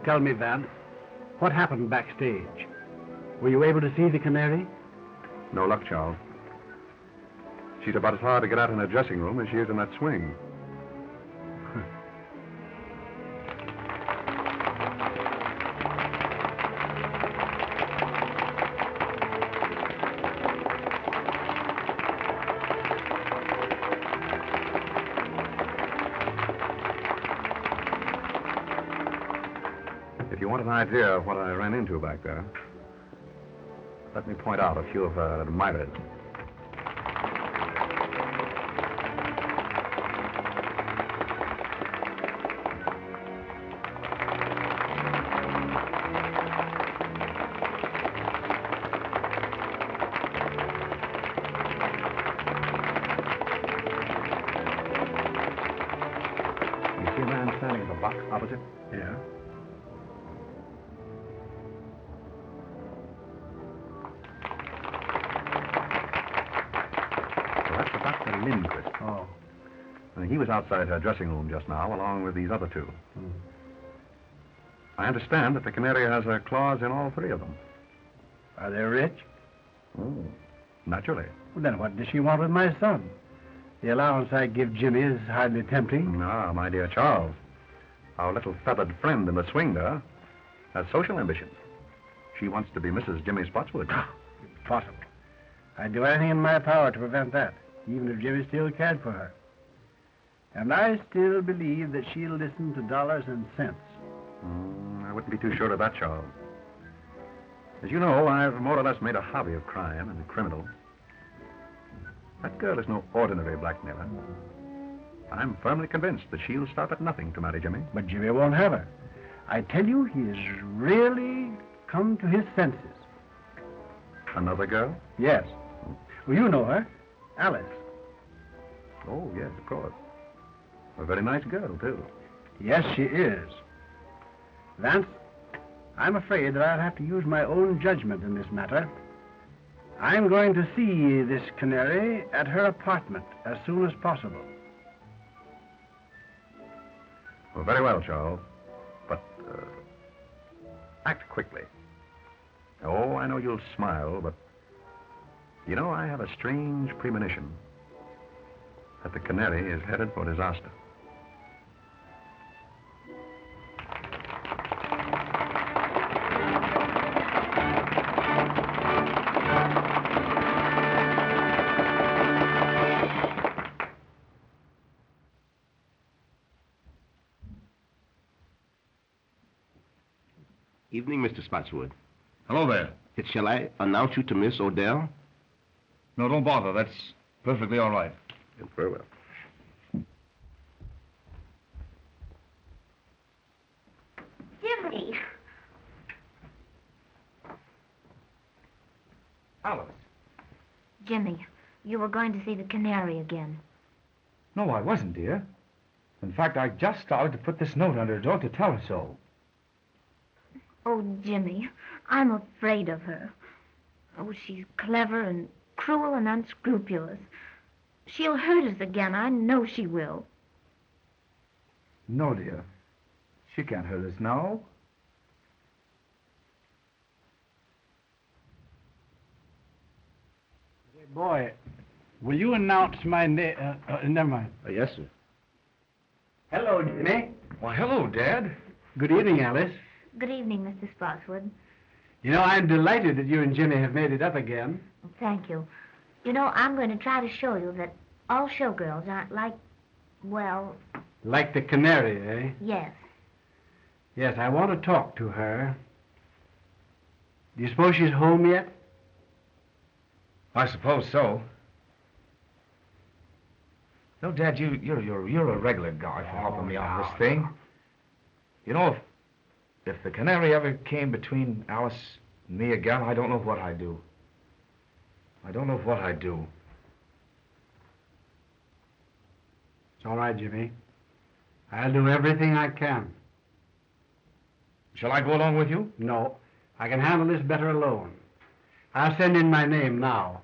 Tell me, Van, what happened backstage? Were you able to see the Canary? No luck, Charles. She's about as hard to get out in her dressing room as she is in that swing. If you want an idea of what I ran into back there, let me point out a few of her admirers. You see a man standing at the box opposite? Yeah. Oh. He was outside her dressing room just now, along with these other two. I understand that the Canary has a clause in all three of them. Are they rich? Oh, naturally. Well, then what does she want with my son? The allowance I give Jimmy is hardly tempting. Ah, my dear Charles, our little feathered friend in the swing there has social ambitions. She wants to be Mrs. Jimmy Spotswood. Impossible. I'd do anything in my power to prevent that, even if Jimmy still cared for her. And I still believe that she'll listen to dollars and cents. I wouldn't be too sure of that, Charles. As you know, I've more or less made a hobby of crime and criminals. That girl is no ordinary blackmailer. I'm firmly convinced that she'll stop at nothing to marry Jimmy. But Jimmy won't have her. I tell you, he has really come to his senses. Another girl? Yes. Well, you know her. Alice. Oh, yes, of course. A very nice girl, too. Yes, she is. Vance, I'm afraid that I'll have to use my own judgment in this matter. I'm going to see this Canary at her apartment as soon as possible. Well, very well, Charles. But, act quickly. Oh, I know you'll smile, but... You know, I have a strange premonition that the Canary is headed for disaster. Evening, Mr. Spotswood. Hello there. Shall I announce you to Miss Odell? No, don't bother. That's perfectly all right. Very well. Jimmy! Alice. Jimmy, you were going to see the Canary again. No, I wasn't, dear. In fact, I just started to put this note under her door to tell her so. Oh, Jimmy, I'm afraid of her. Oh, she's clever and cruel and unscrupulous. She'll hurt us again. I know she will. No, dear. She can't hurt us now. Hey, boy, will you announce my name? Never mind. Yes, sir. Hello, Jimmy. Why, hello, Dad. Good evening, Alice. Good evening, Mr. Spotswood. You know, I'm delighted that you and Jimmy have made it up again. Thank you. You know, I'm going to try to show you that all showgirls aren't like, well... Like the Canary, eh? Yes. Yes, I want to talk to her. Do you suppose she's home yet? I suppose so. No, Dad, you're a regular guy for helping me on this thing. You know, if the Canary ever came between Alice and me again, I don't know what I'd do. I don't know what I'd do. It's all right, Jimmy. I'll do everything I can. Shall I go along with you? No, I can handle this better alone. I'll send in my name now.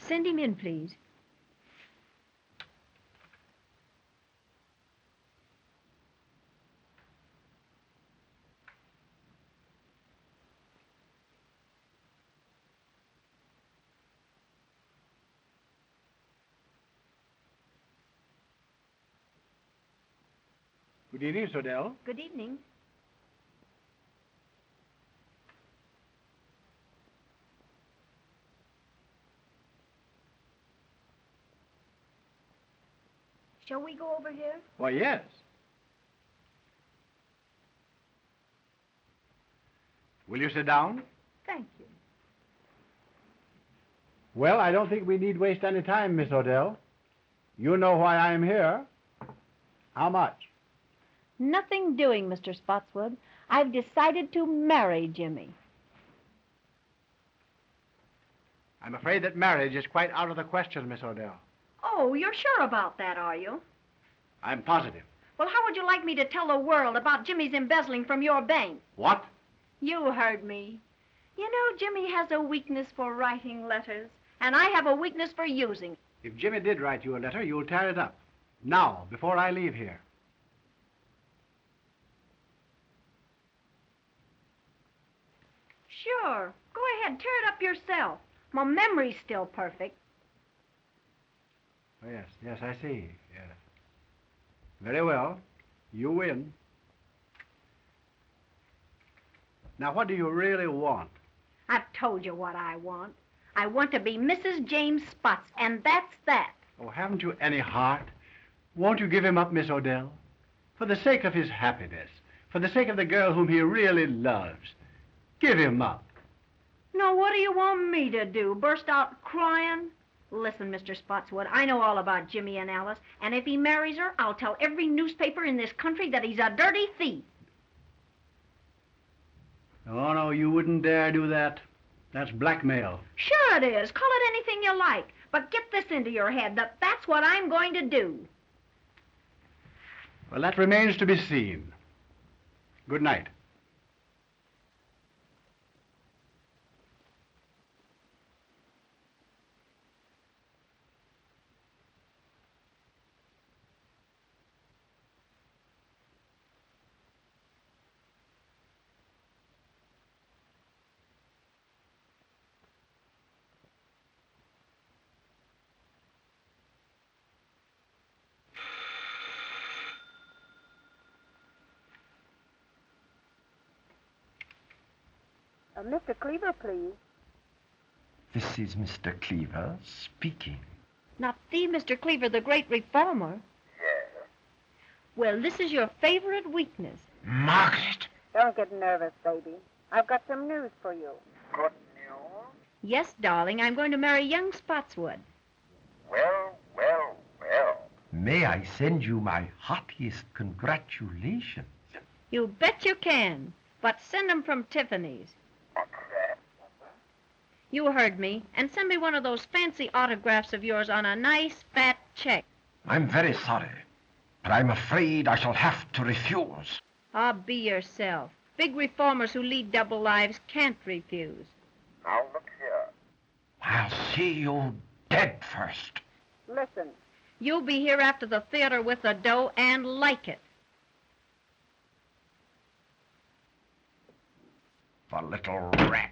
Send him in, please. Good evening, Miss Odell. Good evening. Shall we go over here? Why, yes. Will you sit down? Thank you. Well, I don't think we need waste any time, Miss Odell. You know why I am here. How much? Nothing doing, Mr. Spotswood. I've decided to marry Jimmy. I'm afraid that marriage is quite out of the question, Miss Odell. Oh, you're sure about that, are you? I'm positive. Well, how would you like me to tell the world about Jimmy's embezzling from your bank? What? You heard me. You know, Jimmy has a weakness for writing letters, and I have a weakness for using. If Jimmy did write you a letter, you'll tear it up. Now, before I leave here. Sure. Go ahead, tear it up yourself. My memory's still perfect. Oh, yes, I see. Yes. Very well. You win. Now, what do you really want? I've told you what I want. I want to be Mrs. James Spots, and that's that. Oh, haven't you any heart? Won't you give him up, Miss Odell? For the sake of his happiness, for the sake of the girl whom he really loves. Give him up. Now, what do you want me to do? Burst out crying? Listen, Mr. Spotswood, I know all about Jimmy and Alice, and if he marries her, I'll tell every newspaper in this country that he's a dirty thief. Oh, no, you wouldn't dare do that. That's blackmail. Sure it is. Call it anything you like. But get this into your head, that that's what I'm going to do. Well, that remains to be seen. Good night. Mr. Cleaver, please. This is Mr. Cleaver speaking. Not the Mr. Cleaver, the great reformer. Yes. Well, this is your favorite weakness. Margaret! Don't get nervous, baby. I've got some news for you. Good news? Yes, darling, I'm going to marry young Spotswood. Well. May I send you my heartiest congratulations? You bet you can. But send them from Tiffany's. What's that? You heard me. And send me one of those fancy autographs of yours on a nice fat check. I'm very sorry, but I'm afraid I shall have to refuse. Ah, be yourself. Big reformers who lead double lives can't refuse. Now look here. I'll see you dead first. Listen. You'll be here after the theater with the dough and like it. The little rat.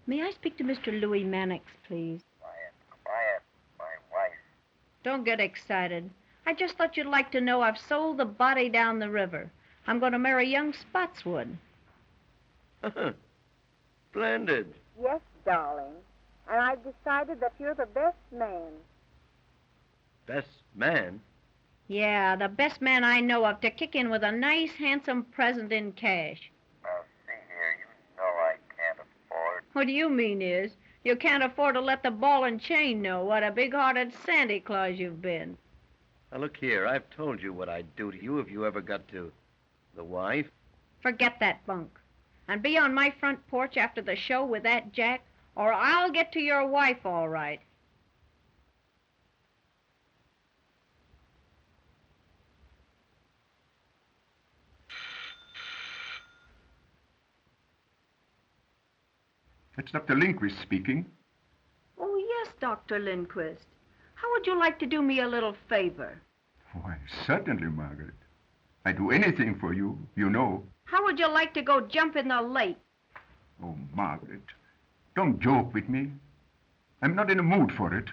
May I speak to Mr. Louis Mannix, please? Quiet. My wife. Don't get excited. I just thought you'd like to know I've sold the body down the river. I'm going to marry young Spotswood. Splendid. Yes, darling. And I've decided that you're the best man. Best man? Yeah, the best man I know of to kick in with a nice, handsome present in cash. Now, see here, you know I can't afford. What do you mean is, you can't afford to let the ball and chain know what a big-hearted Santa Claus you've been. Now, look here. I've told you what I'd do to you if you ever got to The wife? Forget that bunk. And be on my front porch after the show with that Jack, or I'll get to your wife all right. It's Dr. Lindquist speaking. Oh, yes, Dr. Lindquist. How would you like to do me a little favor? Why, certainly, Margaret. I'd do anything for you, you know. How would you like to go jump in the lake? Oh, Margaret, don't joke with me. I'm not in a mood for it.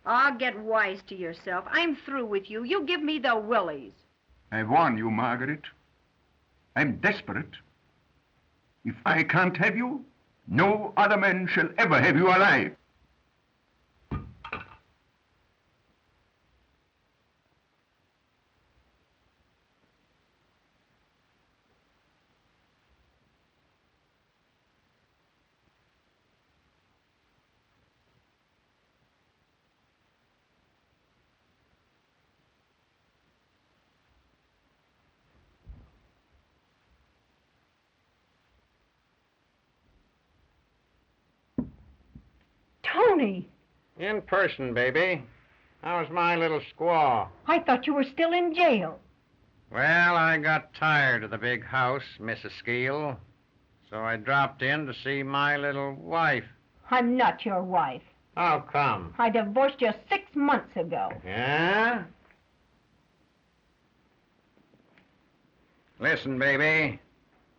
Ah, get wise to yourself. I'm through with you. You give me the willies. I warn you, Margaret. I'm desperate. If I can't have you, no other man shall ever have you alive. Tony, In person, baby. How's my little squaw? I thought you were still in jail. Well, I got tired of the big house, Mrs. Skeel, so I dropped in to see my little wife. I'm not your wife. How come? I divorced you 6 months ago. Yeah? Listen, baby.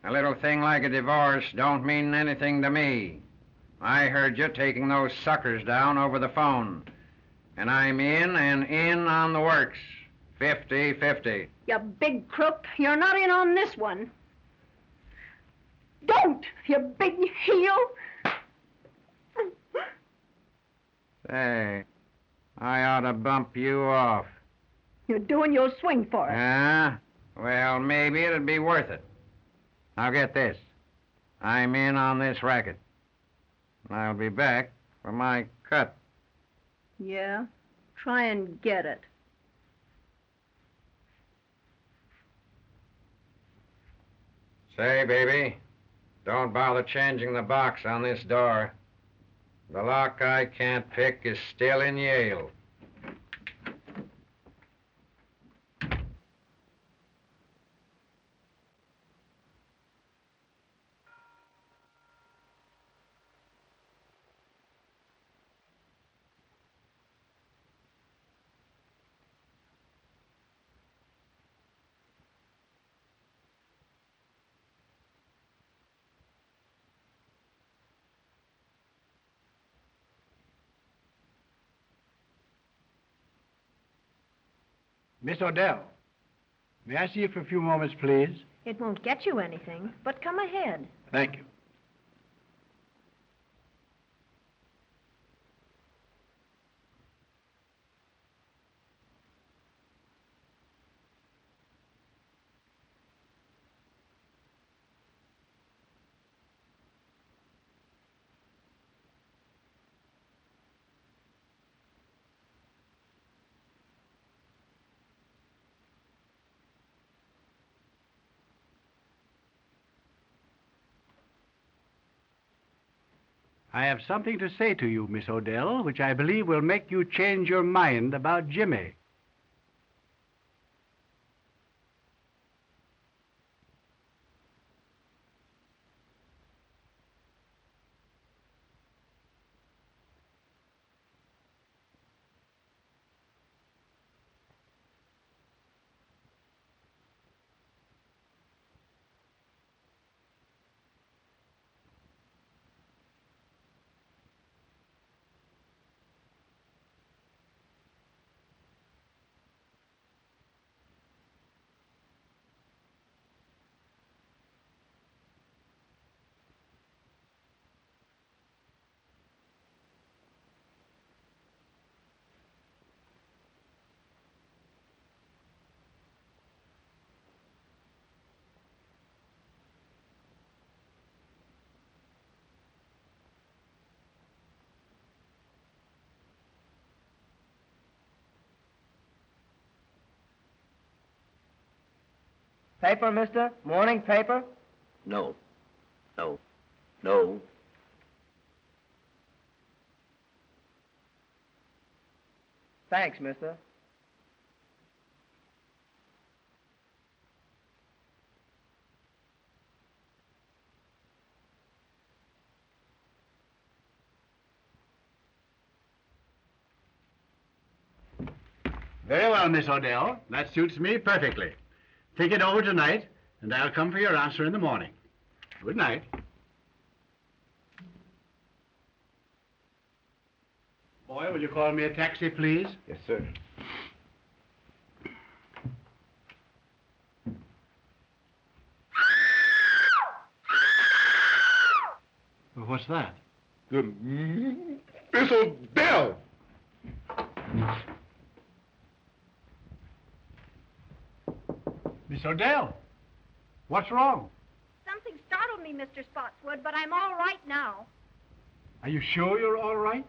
A little thing like a divorce don't mean anything to me. I heard you taking those suckers down over the phone. And I'm in and in on the works. 50-50. You big crook. You're not in on this one. Don't, you big heel. Say, I ought to bump you off. You're doing your swing for it. Huh? Well, maybe it'd be worth it. Now get this. I'm in on this racket. I'll be back for my cut. Yeah? Try and get it. Say, baby, don't bother changing the box on this door. The lock I can't pick is still in Yale. Miss Odell, may I see you for a few moments, please? It won't get you anything, but come ahead. Thank you. I have something to say to you, Miss Odell, which I believe will make you change your mind about Jimmy. Paper, mister? Morning paper? No. No. No. Thanks, mister. Very well, Miss Odell. That suits me perfectly. Think it over tonight, and I'll come for your answer in the morning. Good night. Boy, will you call me a taxi, please? Yes, sir. Well, what's that? Miss Odell! Miss Odell, what's wrong? Something startled me, Mr. Spotswood, but I'm all right now. Are you sure you're all right?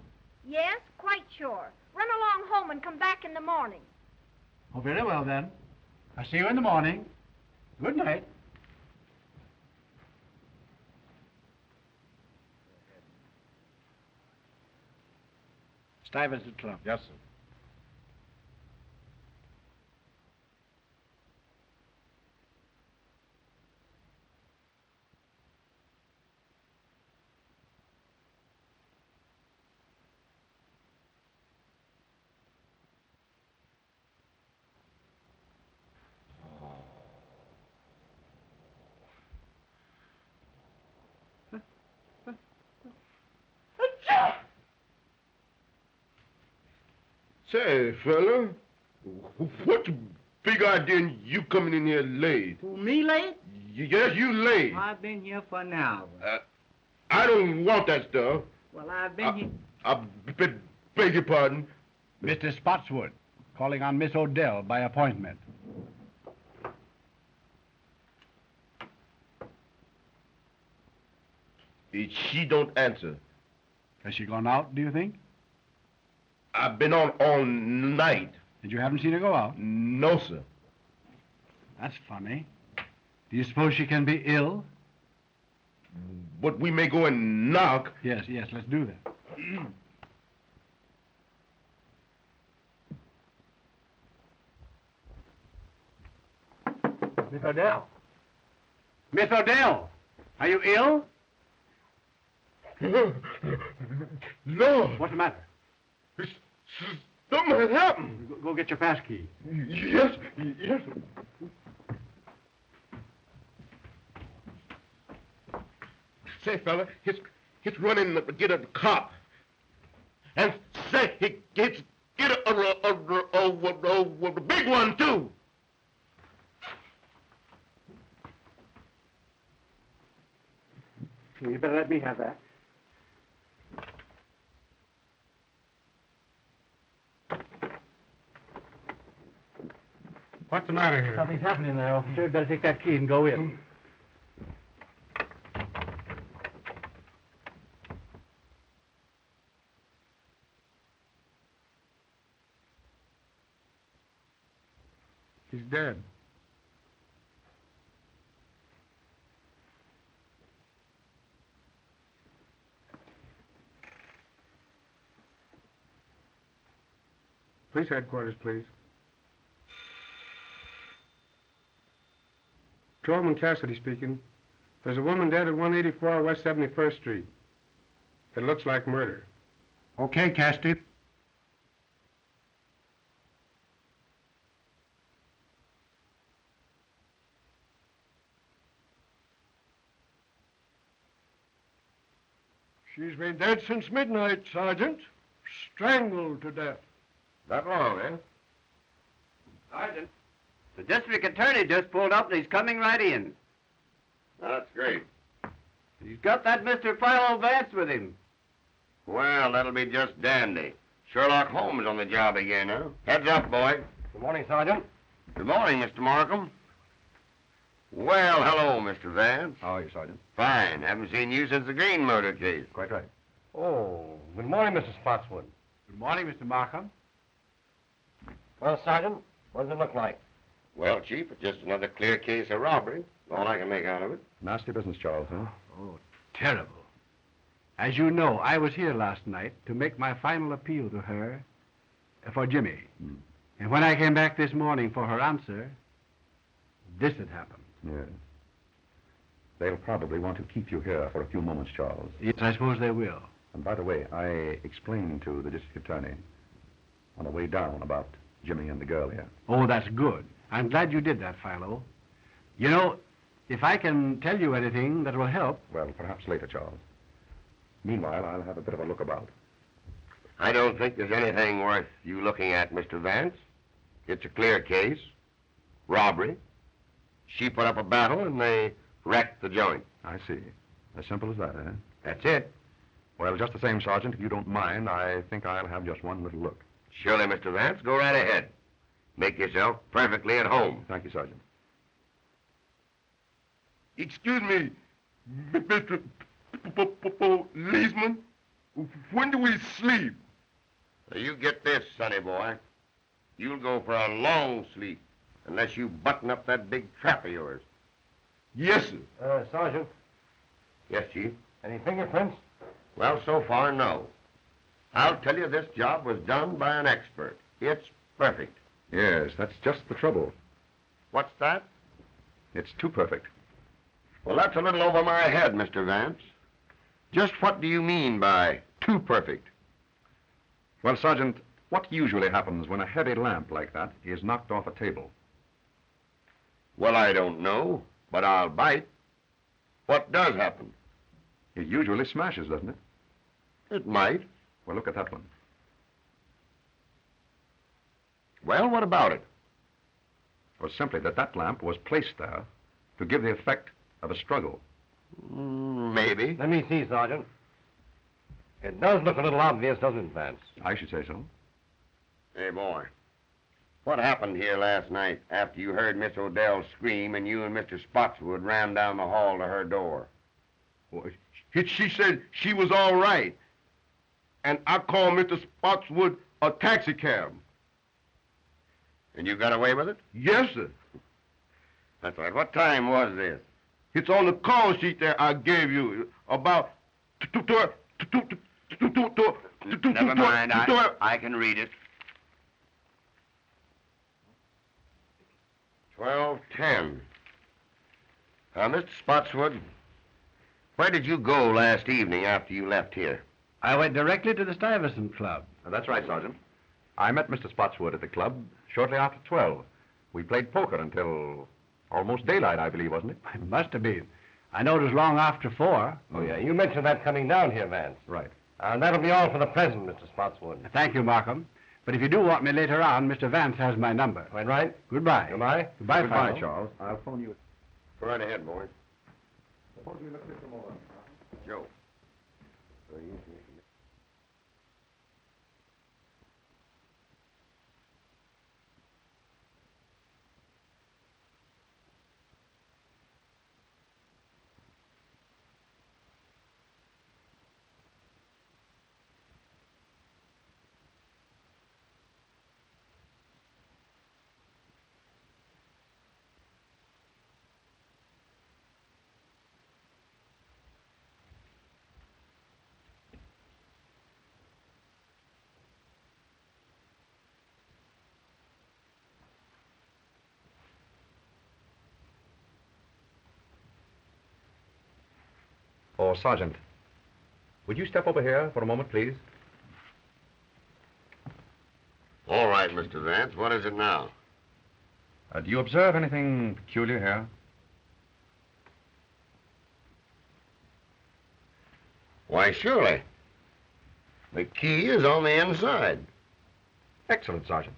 Yes, quite sure. Run along home and come back in the morning. Oh, very well, then. I'll see you in the morning. Good night. Stuyvesant Club. Yes, sir. Say, fella, what's the big idea in you coming in here late? Who, me late? Yes, you late. I've been here for an hour. I don't want that stuff. Well, I've been here. I beg your pardon. Mr. Spotswood, calling on Miss Odell by appointment. She don't answer. Has she gone out, do you think? I've been on all night. And you haven't seen her go out? No, sir. That's funny. Do you suppose she can be ill? But we may go and knock. Yes, let's do that. Miss Odell. Miss Odell, are you ill? No. What's the matter? Something has happened. Go get your pass key. Yes. Say, fella, he's running to get a cop. And say, he gets get a big one, too. You better let me have that. What's the matter here? Something's happening there, officer. You'd better take that key and go in. He's dead. Police headquarters, please. Herman Cassidy speaking. There's a woman dead at 184 West 71st Street. It looks like murder. Okay, Cassidy. She's been dead since midnight, Sergeant. Strangled to death. That long, eh? Sergeant, the district attorney just pulled up and he's coming right in. That's great. He's got that Mr. Philo Vance with him. Well, that'll be just dandy. Sherlock Holmes on the job again, huh? Heads up, boy. Good morning, Sergeant. Good morning, Mr. Markham. Well, hello, Mr. Vance. How are you, Sergeant? Fine. Haven't seen you since the Green murder case. Quite right. Oh, good morning, Mr. Spotswood. Good morning, Mr. Markham. Well, Sergeant, what does it look like? Well, Chief, it's just another clear case of robbery. All I can make out of it. Nasty business, Charles, huh? Oh, terrible. As you know, I was here last night to make my final appeal to her for Jimmy. And when I came back this morning for her answer, this had happened. Yes. They'll probably want to keep you here for a few moments, Charles. Yes, I suppose they will. And by the way, I explained to the district attorney on the way down about Jimmy and the girl here. Oh, that's good. I'm glad you did that, Philo. You know, if I can tell you anything that will help... Well, perhaps later, Charles. Meanwhile, I'll have a bit of a look about. I don't think there's anything worth you looking at, Mr. Vance. It's a clear case. Robbery. She put up a battle and they wrecked the joint. I see. As simple as that, eh? That's it. Well, just the same, Sergeant, if you don't mind, I think I'll have just one little look. Surely, Mr. Vance. Go right ahead. Make yourself perfectly at home. Thank you, Sergeant. Excuse me, Mr. Policeman. When do we sleep? Now, you get this, sonny boy. You'll go for a long sleep unless you button up that big trap of yours. Yes, sir. Sergeant, Yes, Chief? any fingerprints? Well, so far, no. I'll tell you, this job was done by an expert. It's perfect. Yes, that's just the trouble. What's that? It's too perfect. Well, that's a little over my head, Mr. Vance. Just what do you mean by too perfect? Well, Sergeant, what usually happens when a heavy lamp like that is knocked off a table? Well, I don't know, but I'll bite. What does happen? It usually smashes, doesn't it? It might. Well, look at that one. Well, what about it? Well, simply that lamp was placed there to give the effect of a struggle. Maybe. Let me see, Sergeant. It does look a little obvious, doesn't it, Vance? I should say so. Hey, boy. What happened here last night after you heard Miss Odell scream and you and Mr. Spotswood ran down the hall to her door? Well, she said she was all right. And I called Mr. Spotswood a taxicab. And you got away with it? Yes, sir. That's right. What time was this? It's on the call sheet that I gave you. About... Never mind. I can read it. 12:10. Mr. Spotswood, where did you go last evening after you left here? I went directly to the Stuyvesant Club. That's right, Sergeant. I met Mr. Spotswood at the club shortly after 12. We played poker until almost daylight, I believe, wasn't it? It must have been. I know it was long after 4. Oh, yeah. You mentioned that coming down here, Vance. Right. That'll be all for the present, Mr. Spotswood. Thank you, Markham. But if you do want me later on, Mr. Vance has my number. Quite right. Goodbye. Goodbye. Goodbye, Goodbye, Philo. Charles. I'll phone you. Go right ahead, boy. Suppose we look at some more. Joe. Oh, Sergeant, would you step over here for a moment, please? All right, Mr. Vance. What is it now? Do you observe anything peculiar here? Why, surely. The key is on the inside. Excellent, Sergeant.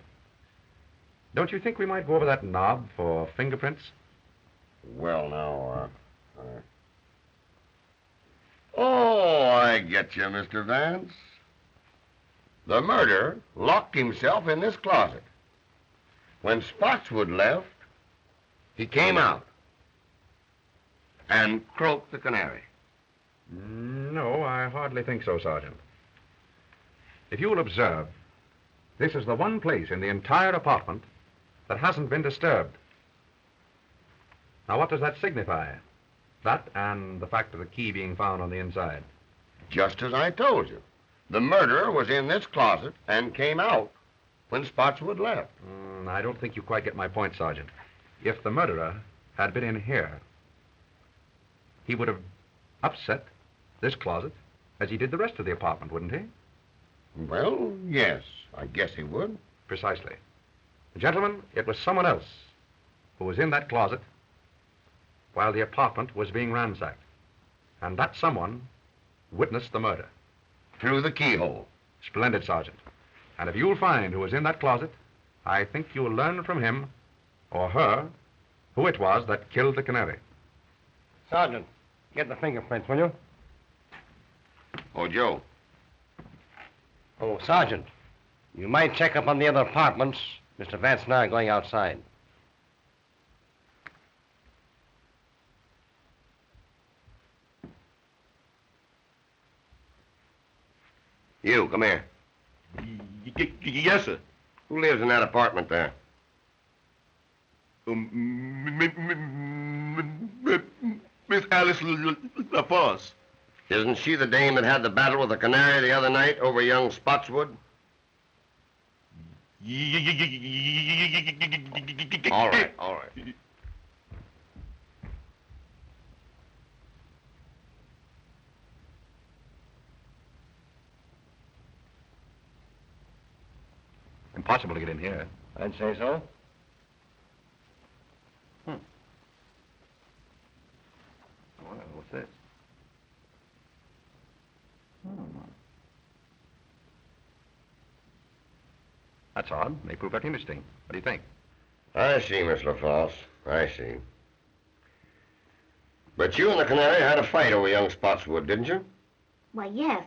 Don't you think we might go over that knob for fingerprints? Well, now, Oh, I get you, Mr. Vance. The murderer locked himself in this closet. When Spotswood left, he came out and croaked the canary. No, I hardly think so, Sergeant. If you will observe, this is the one place in the entire apartment that hasn't been disturbed. Now, what does that signify? That and the fact of the key being found on the inside. Just as I told you. The murderer was in this closet and came out when Spotswood left. I don't think you quite get my point, Sergeant. If the murderer had been in here, he would have upset this closet as he did the rest of the apartment, wouldn't he? Well, yes, I guess he would. Precisely. Gentlemen, it was someone else who was in that closet while the apartment was being ransacked. And that someone witnessed the murder. Through the keyhole. Splendid, Sergeant. And if you'll find who was in that closet, I think you'll learn from him or her who it was that killed the canary. Sergeant, get the fingerprints, will you? Oh, Joe. Oh, Sergeant, you might check up on the other apartments. Mr. Vance and I are going outside. You, come here. Yes, sir. Who lives in that apartment there? Miss Alice LaForce. Isn't she the dame that had the battle with the canary the other night over young Spotswood? All right, all right. Impossible to get in here. I'd say so. Well, what's this? That's odd. They prove that interesting. What do you think? I see, Miss LaForce. I see. But you and the canary had a fight over young Spotswood, didn't you? Why, yes.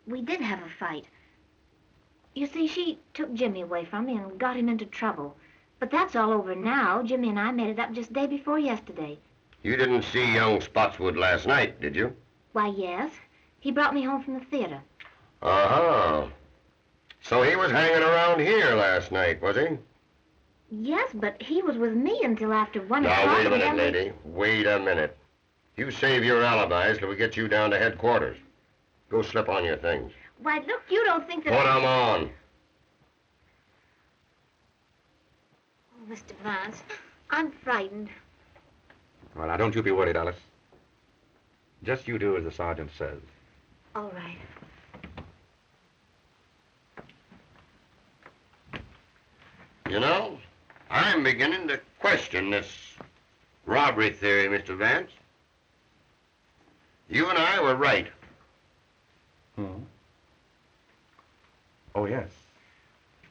We did have a fight. You see, she took Jimmy away from me and got him into trouble. But that's all over now. Jimmy and I made it up just day before yesterday. You didn't see young Spotswood last night, did you? Why, yes. He brought me home from the theater. Uh-huh. So he was hanging around here last night, was he? Yes, but he was with me until after 1 o'clock. Now, wait a minute, and then lady. Wait a minute. You save your alibis till we get you down to headquarters. Go slip on your things. Why, look, you don't think that... Put 'em on. Oh, Mr. Vance, I'm frightened. Well, now, don't you be worried, Alice. Just you do as the sergeant says. All right. You know, I'm beginning to question this robbery theory, Mr. Vance. You and I were right. Oh, yes.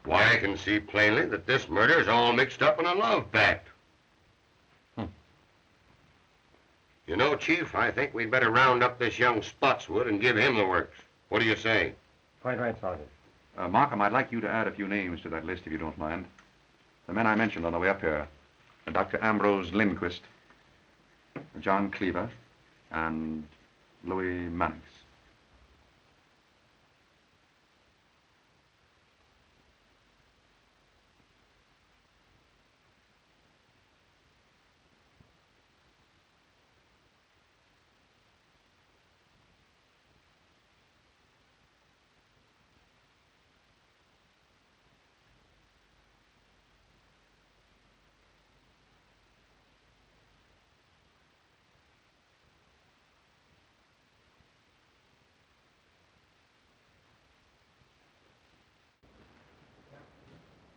Why, I can see plainly that this murder is all mixed up in a love pact. You know, Chief, I think we'd better round up this young Spotswood and give him the works. What do you say? Quite right, Sergeant. Markham, I'd like you to add a few names to that list, if you don't mind. The men I mentioned on the way up here. Dr. Ambrose Lindquist, John Cleaver, and Louis Mannix.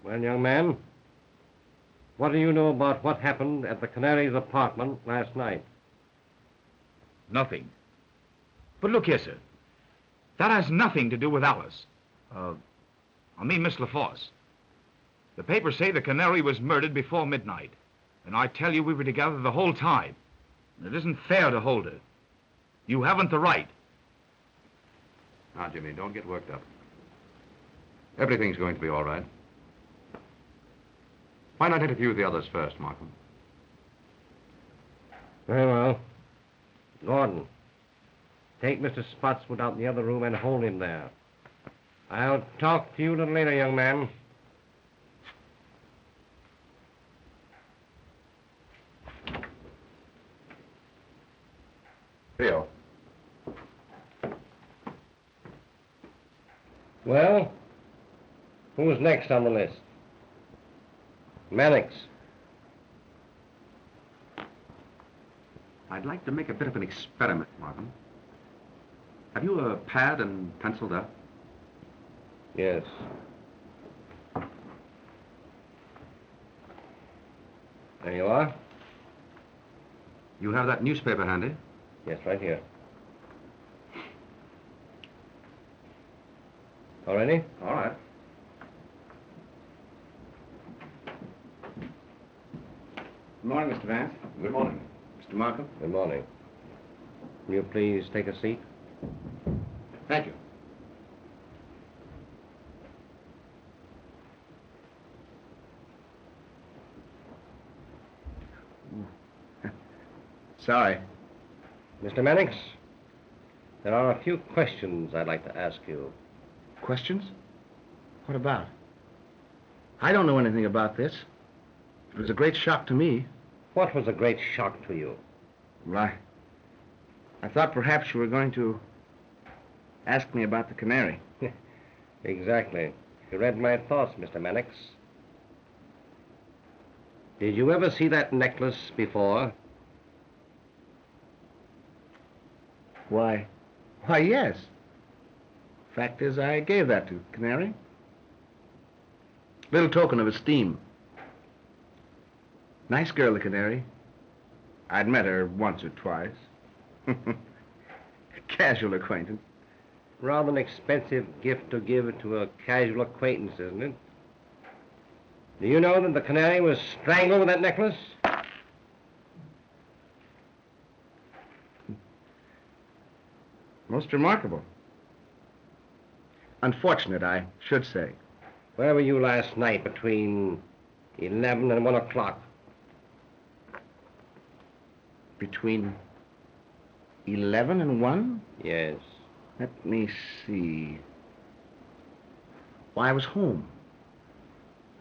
Well, young man, what do you know about what happened at the Canary's apartment last night? Nothing. But look here, sir. That has nothing to do with Alice. I mean Miss LaForce. The papers say the Canary was murdered before midnight. And I tell you, we were together the whole time. It isn't fair to hold her. You haven't the right. Now, Jimmy, don't get worked up. Everything's going to be all right. Why not interview the others first, Markham? Very well. Gordon, take Mr. Spotswood out in the other room and hold him there. I'll talk to you a little later, young man. Theo. Well, who's next on the list? Mannix. I'd like to make a bit of an experiment, Markham. Have you a pad and penciled up? Yes. There you are. You have that newspaper handy? Yes, right here. All ready? All right. Good morning, Mr. Vance. Good morning. Mr. Markham. Good morning. Will you please take a seat? Thank you. Sorry. Mr. Mannix, there are a few questions I'd like to ask you. Questions? What about? I don't know anything about this. It was a great shock to me. What was a great shock to you? Well, I thought perhaps you were going to ask me about the canary. Exactly. You read my thoughts, Mr. Mannix. Did you ever see that necklace before? Why, yes. Fact is, I gave that to Canary. Little token of esteem. Nice girl, the Canary. I'd met her once or twice. Casual acquaintance. Rather an expensive gift to give to a casual acquaintance, isn't it? Do you know that the Canary was strangled with that necklace? Most remarkable. Unfortunate, I should say. Where were you last night between 11 and 1 o'clock? Between 11 and 1? Yes. Let me see. Why, I was home.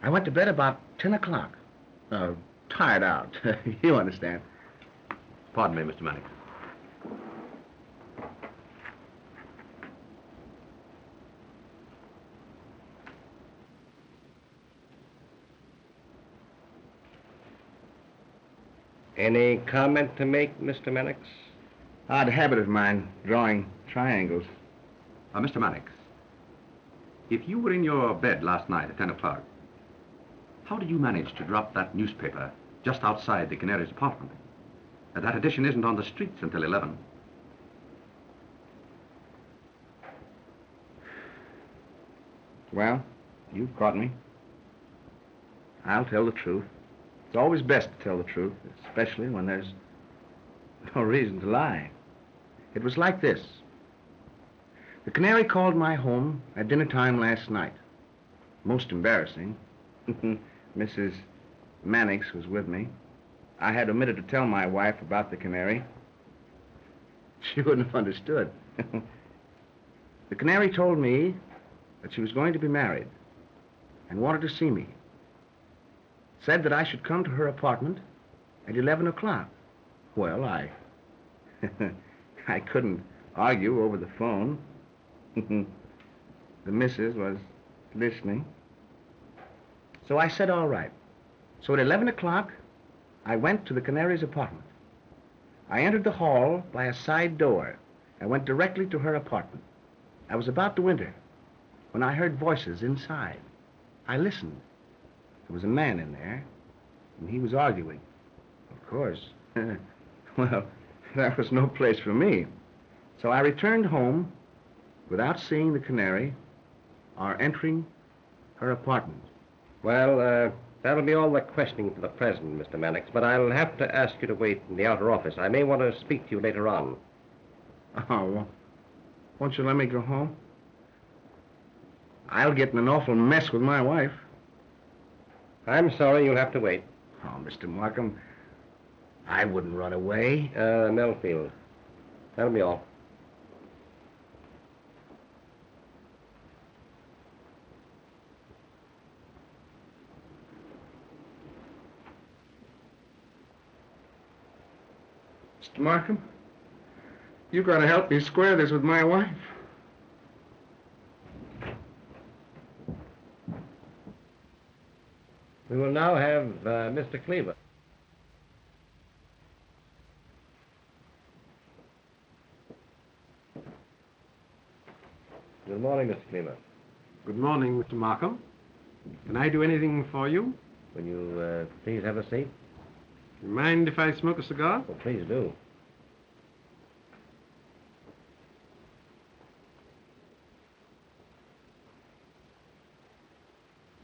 I went to bed about 10 o'clock. Tired out. You understand. Pardon me, Mr. Mannix. Any comment to make, Mr. Mannix? Odd habit of mine, drawing triangles. Mr. Mannix, if you were in your bed last night at 10 o'clock, how did you manage to drop that newspaper just outside the Canary's apartment? That edition isn't on the streets until 11. Well, you've caught me. I'll tell the truth. It's always best to tell the truth, especially when there's no reason to lie. It was like this. The Canary called my home at dinner time last night. Most embarrassing. Mrs. Mannix was with me. I had omitted to tell my wife about the Canary. She wouldn't have understood. The Canary told me that she was going to be married and wanted to see me. Said that I should come to her apartment at 11 o'clock. Well, I couldn't argue over the phone. The missus was listening. So I said, all right. So at 11 o'clock, I went to the Canary's apartment. I entered the hall by a side door and went directly to her apartment. I was about to enter when I heard voices inside. I listened. There was a man in there, and he was arguing. Of course. Well, that was no place for me. So I returned home without seeing the Canary or entering her apartment. Well, that'll be all the questioning for the present, Mr. Mannix, but I'll have to ask you to wait in the outer office. I may want to speak to you later on. Oh, well, won't you let me go home? I'll get in an awful mess with my wife. I'm sorry, you'll have to wait. Oh, Mr. Markham, I wouldn't run away. Melfield. That'll be all. Mr. Markham, You gotta help me square this with my wife. We will now have Mr. Cleaver. Good morning, Mr. Cleaver. Good morning, Mr. Markham. Can I do anything for you? Will you please have a seat? Mind if I smoke a cigar? Oh, please do.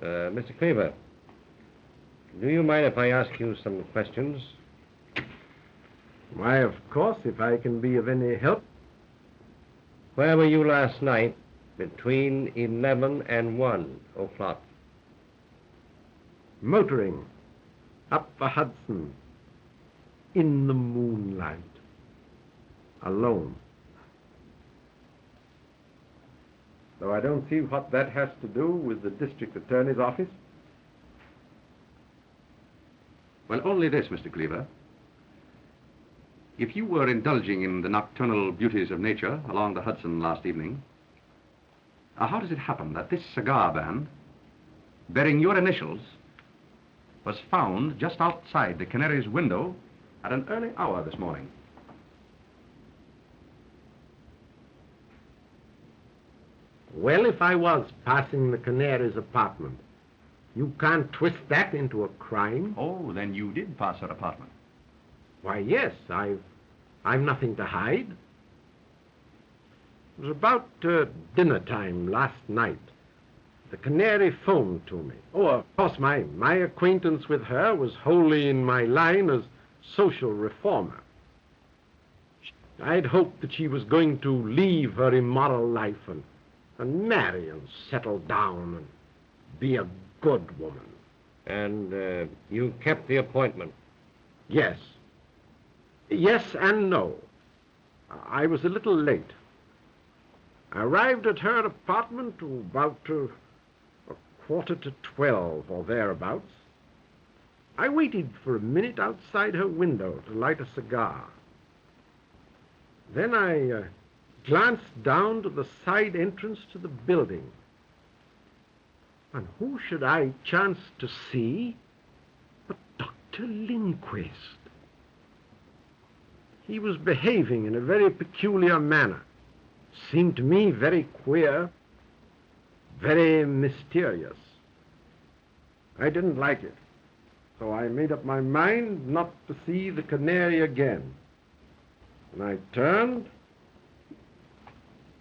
Mr. Cleaver, do you mind if I ask you some questions? Why, of course, if I can be of any help. Where were you last night between 11 and 1 o'clock? Motoring up the Hudson in the moonlight, alone. Though I don't see what that has to do with the district attorney's office. Well, only this, Mr. Cleaver. If you were indulging in the nocturnal beauties of nature along the Hudson last evening, how does it happen that this cigar band, bearing your initials, was found just outside the Canary's window at an early hour this morning? Well, if I was passing the Canary's apartment, you can't twist that into a crime. Oh, then you did pass her apartment. Why, yes, I've nothing to hide. It was about dinner time last night. The Canary phoned to me. Oh, of course, my acquaintance with her was wholly in my line as social reformer. I'd hoped that she was going to leave her immoral life and marry and settle down and be a good woman. And you kept the appointment? Yes. Yes and no. I was a little late. I arrived at her apartment about a 11:45 or thereabouts. I waited for a minute outside her window to light a cigar. Then I glanced down to the side entrance to the building. And who should I chance to see but Dr. Lindquist? He was behaving in a very peculiar manner. Seemed to me very queer, very mysterious. I didn't like it, so I made up my mind not to see the Canary again. And I turned,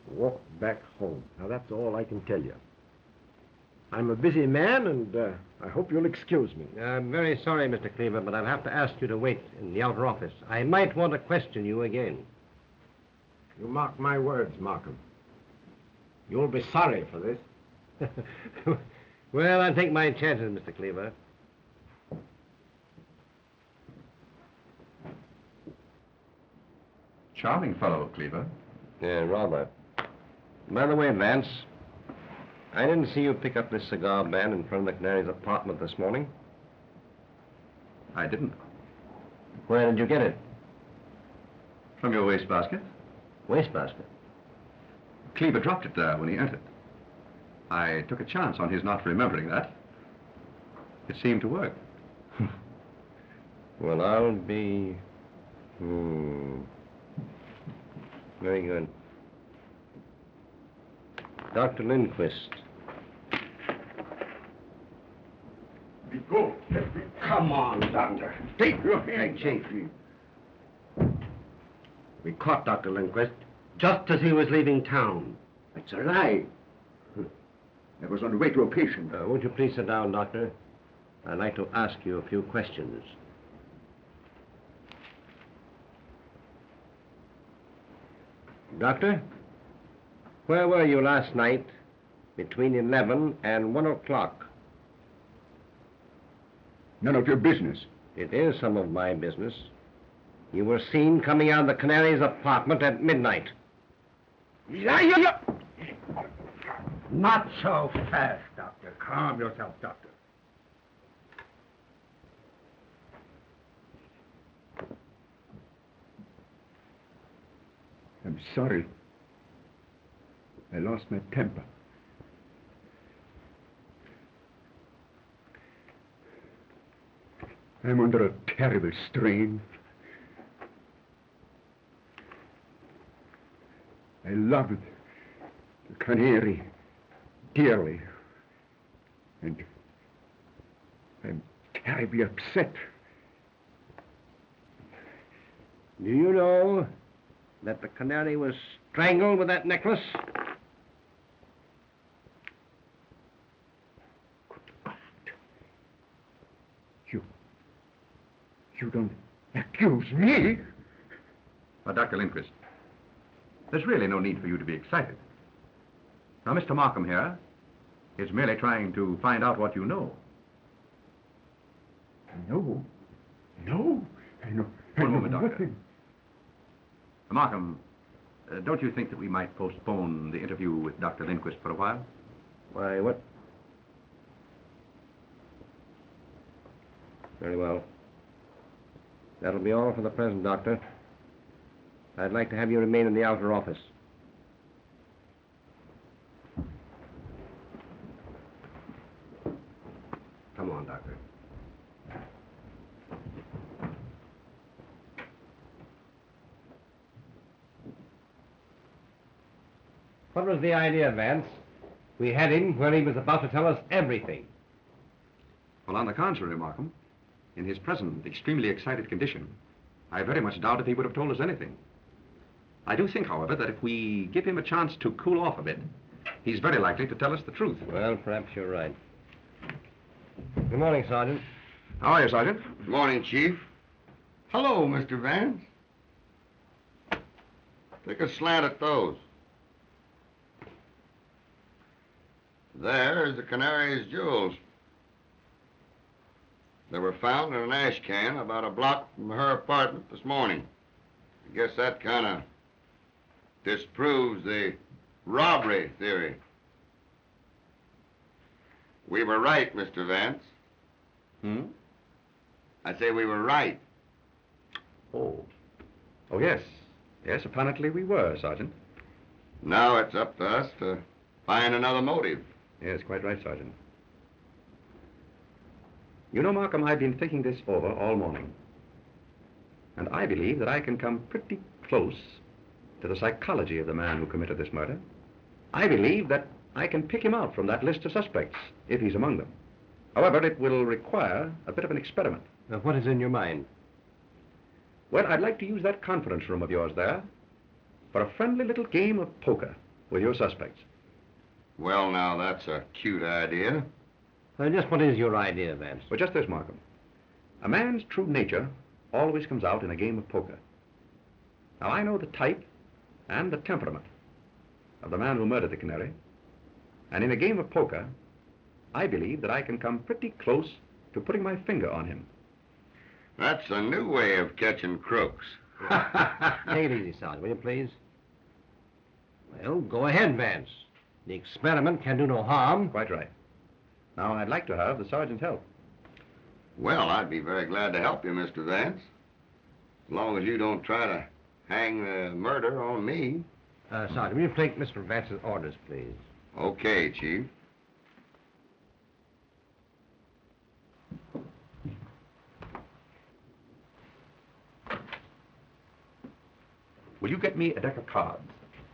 walked back home. Now, that's all I can tell you. I'm a busy man, and I hope you'll excuse me. I'm very sorry, Mr. Cleaver, but I'll have to ask you to wait in the outer office. I might want to question you again. You mark my words, Markham. You'll be sorry for this. Well, I'll take my chances, Mr. Cleaver. Charming fellow, Cleaver. Yeah, rather. By the way, Vance, I didn't see you pick up this cigar band in front of the Canary's apartment this morning. I didn't. Where did you get it? From your wastebasket. Wastebasket? Cleaver dropped it there when he entered. I took a chance on his not remembering that. It seemed to work. Well, I'll be... Very good. Dr. Lindquist. Go. Come on, Doctor. Take your hand. Hey, Chief. We caught Dr. Lindquist just as he was leaving town. That's a lie. I was on the way to a patient. Won't you please sit down, Doctor? I'd like to ask you a few questions. Doctor, where were you last night between 11 and 1 o'clock? None of your business. It is some of my business. You were seen coming out of the Canary's apartment at midnight. Not so fast, Doctor. Calm yourself, Doctor. I'm sorry. I lost my temper. I'm under a terrible strain. I loved the Canary dearly. And I'm terribly upset. Do you know that the Canary was strangled with that necklace? You don't accuse me? Now, Dr. Lindquist, there's really no need for you to be excited. Now, Mr. Markham here is merely trying to find out what you know. No. I know. One moment, Doctor. Nothing. Markham, don't you think that we might postpone the interview with Dr. Lindquist for a while? Why, what? Very well. That'll be all for the present, Doctor. I'd like to have you remain in the outer office. Come on, Doctor. What was the idea, Vance? We had him where he was about to tell us everything. Well, on the contrary, Markham, in his present extremely excited condition, I very much doubt if he would have told us anything. I do think, however, that if we give him a chance to cool off a bit, he's very likely to tell us the truth. Well, perhaps you're right. Good morning, Sergeant. How are you, Sergeant? Good morning, Chief. Hello, Mr. Vance. Take a slant at those. There's the Canary's jewels. They were found in an ash can about a block from her apartment this morning. I guess that kind of disproves the robbery theory. We were right, Mr. Vance. I say we were right. Oh, yes. Yes, apparently we were, Sergeant. Now it's up to us to find another motive. Yes, quite right, Sergeant. You know, Markham, I've been thinking this over all morning. And I believe that I can come pretty close to the psychology of the man who committed this murder. I believe that I can pick him out from that list of suspects, if he's among them. However, it will require a bit of an experiment. Now, what is in your mind? Well, I'd like to use that conference room of yours there for a friendly little game of poker with your suspects. Well, now, that's a cute idea. Just what is your idea, Vance? Well, just this, Markham. A man's true nature always comes out in a game of poker. Now, I know the type and the temperament of the man who murdered the Canary. And in a game of poker, I believe that I can come pretty close to putting my finger on him. That's a new way of catching crooks. Take it easy, Sergeant, will you please? Well, go ahead, Vance. The experiment can do no harm. Quite right. Now, I'd like to have the sergeant's help. Well, I'd be very glad to help you, Mr. Vance. As long as you don't try to hang the murder on me. Sergeant, will you take Mr. Vance's orders, please? Okay, Chief. Will you get me a deck of cards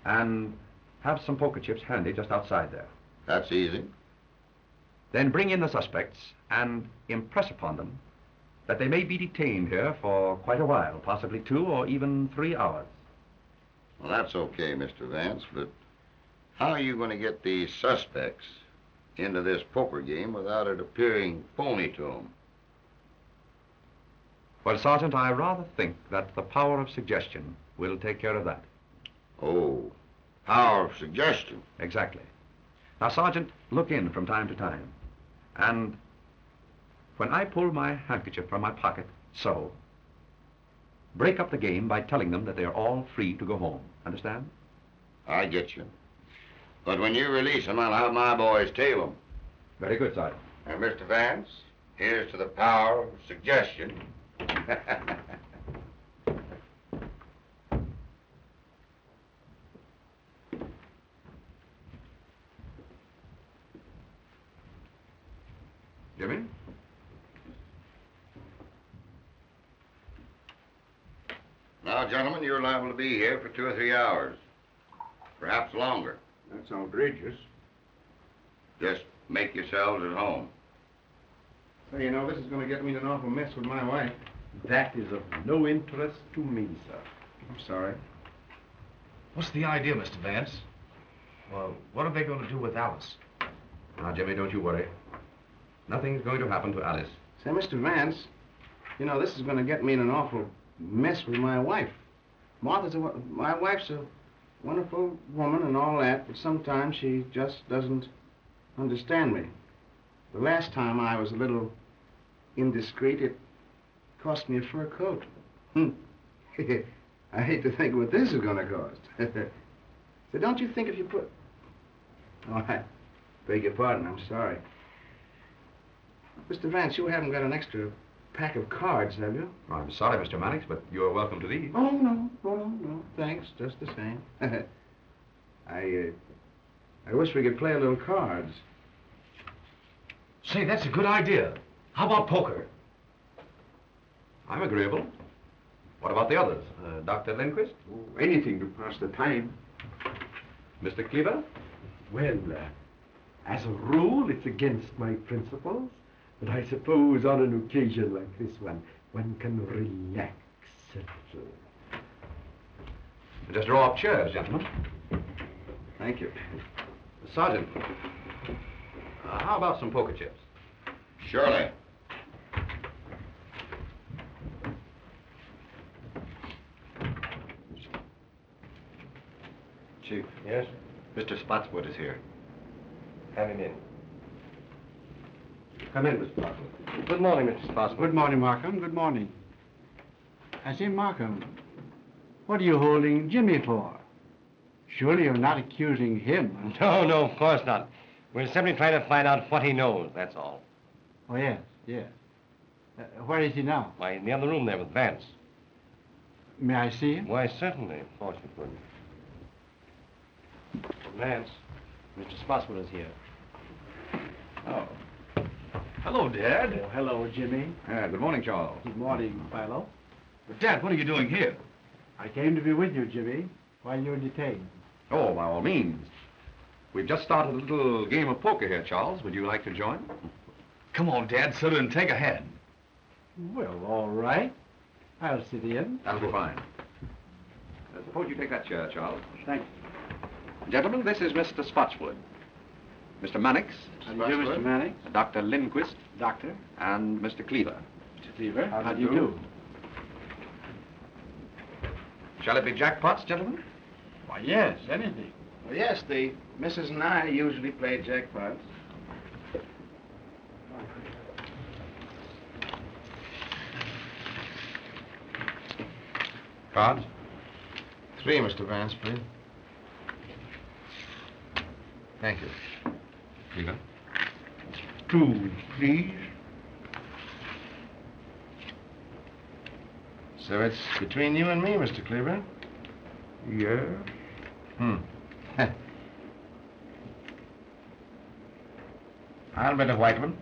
and have some poker chips handy just outside there? That's easy. Then bring in the suspects and impress upon them that they may be detained here for quite a while, possibly 2 or even 3 hours. Well, that's okay, Mr. Vance, but how are you going to get these suspects into this poker game without it appearing phony to them? Well, Sergeant, I rather think that the power of suggestion will take care of that. Oh, power of suggestion. Exactly. Now, Sergeant, look in from time to time. And when I pull my handkerchief from my pocket, so, break up the game by telling them that they're all free to go home. Understand? I get you. But when you release them, I'll have my boys tail them. Very good, Sergeant. And Mr. Vance, here's to the power of suggestion. Jimmy? Now, gentlemen, you're liable to be here for 2 or 3 hours. Perhaps longer. That's outrageous. Just make yourselves at home. So, you know, this is going to get me in an awful mess with my wife. That is of no interest to me, sir. I'm sorry. What's the idea, Mr. Vance? Well, what are they going to do with Alice? Now, Jimmy, don't you worry. Nothing's going to happen to Alice. Say, Mr. Vance, you know, this is going to get me in an awful mess with my wife. My wife's a wonderful woman and all that, but sometimes she just doesn't understand me. The last time I was a little indiscreet, it cost me a fur coat. I hate to think what this is going to cost. So don't you think if you put... Oh, I beg your pardon, I'm sorry. Mr. Vance, you haven't got an extra pack of cards, have you? I'm sorry, Mr. Mannix, but you're welcome to these. Oh, no. Thanks, just the same. I wish we could play a little cards. Say, that's a good idea. How about poker? I'm agreeable. What about the others? Dr. Lindquist? Oh, anything to pass the time. Mr. Cleaver? Well, as a rule, it's against my principles, but I suppose on an occasion like this one can relax a little. Just draw up chairs, gentlemen. Thank you. Sergeant, how about some poker chips? Surely. Chief. Yes? Mr. Spotswood is here. Have him in. Come in, Mr. Markham. Good morning, Mr. Spotswood. Good morning, Markham. Good morning. I say, Markham, what are you holding Jimmy for? Surely you're not accusing him. No, of course not. We're simply trying to find out what he knows, that's all. Oh, yes. Where is he now? Why, in the other room there with Vance. May I see him? Why, certainly. Of course you could. Vance, Mr. Spotswood is here. Oh. Hello, Dad. Oh, hello, Jimmy. Good morning, Charles. Good morning, Philo. But, Dad, what are you doing here? I came to be with you, Jimmy, while you're detained. Oh, by all means. We've just started a little game of poker here, Charles. Would you like to join? Come on, Dad, sit and take a hand. Well, all right. I'll sit in. That'll be fine. Suppose you take that chair, Charles. Thank you. Gentlemen, this is Mr. Spotswood. Mr. Mannix. How do you do, Mr. Mannix? Dr. Lindquist. Doctor. And Mr. Cleaver. Mr. Cleaver, how do you do? Shall it be jackpots, gentlemen? Why, yes, anything. Well, yes, the Mrs. and I usually play jackpots. Cards? 3, Mr. Vance, please. Thank you. Cleaver? 2, please. So it's between you and me, Mr. Cleaver? Yes. I'll bet a white one.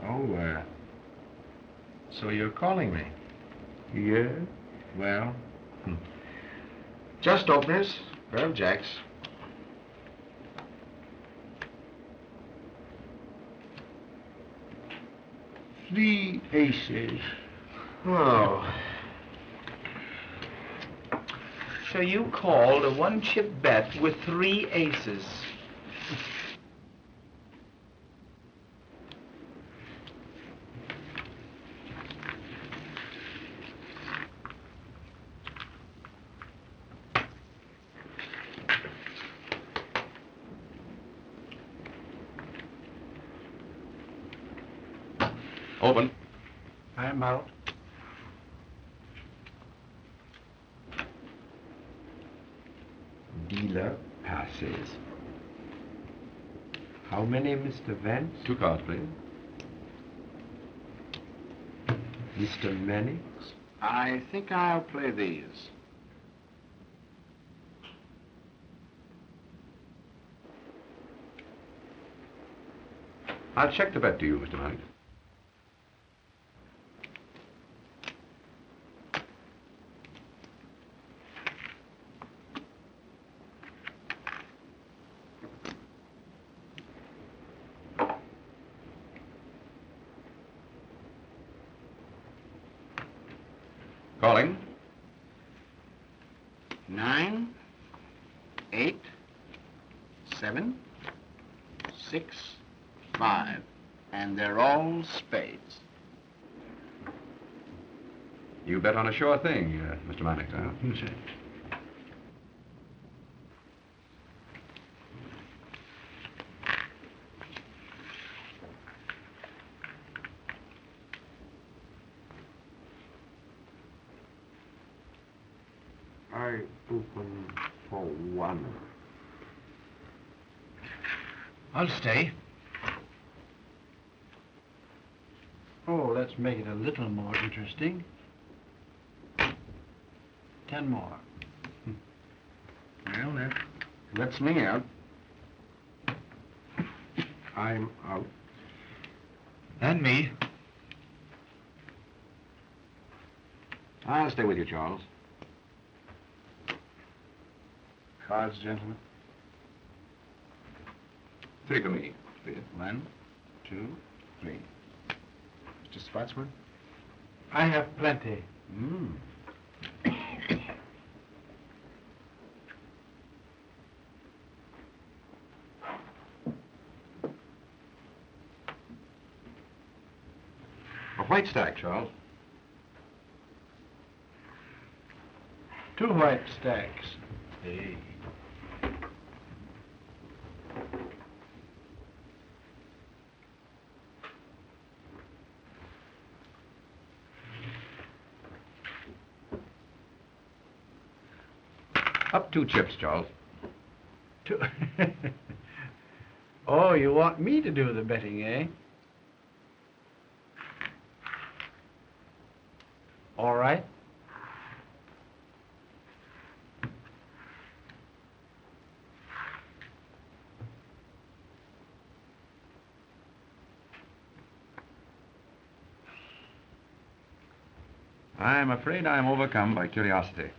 Oh, so you're calling me? Yes. Well, just openers, pair of jacks. Three aces. Oh. So you called a one-chip bet with 3 aces. Open. I'm out. Dealer passes. How many, Mr. Vance? 2 cards, please. Mr. Mannix? I think I'll play these. I'll check the bet to you, Mr. Mankiewicz. Calling. 9, 8, 7, 6, 5. And they're all spades. You bet on a sure thing, Mr. Mankiewicz, huh? Yes, sir. I open for 1. I'll stay. Oh, let's make it a little more interesting. 10 more. Well, that lets me out. I'm out. And me. I'll stay with you, Charles. Cards, gentlemen. 3 for me, please. 1, 2, 3. Mr. Spotswood? I have plenty. A white stack, Charles. 2 white stacks. Hey. Up 2 chips, Charles. 2. Oh, you want me to do the betting, eh? All right. I'm afraid I'm overcome by curiosity.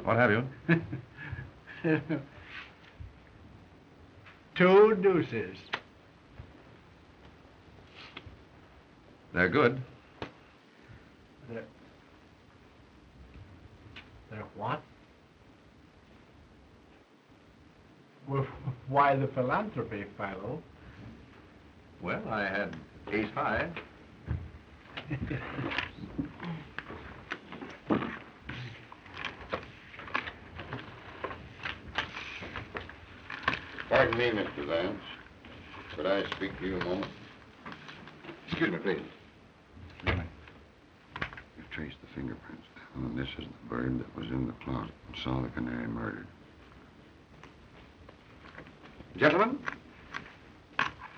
What have you? 2 deuces. They're good. They're what? Well, why the philanthropy, fellow? Well, I had ace high. Pardon me, Mr. Vance. Could I speak to you a moment? Excuse me, please. You've traced the fingerprints down, and this is the bird that was in the closet and saw the canary murdered. Gentlemen,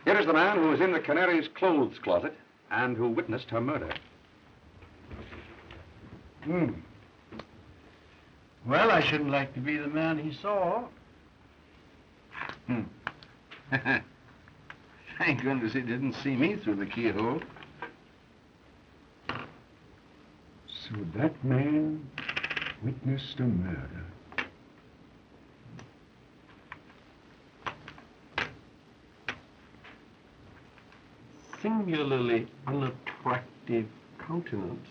here is the man who was in the canary's clothes closet and who witnessed her murder. Well, I shouldn't like to be the man he saw. Thank goodness he didn't see me through the keyhole. So that man witnessed a murder. Singularly unattractive countenance.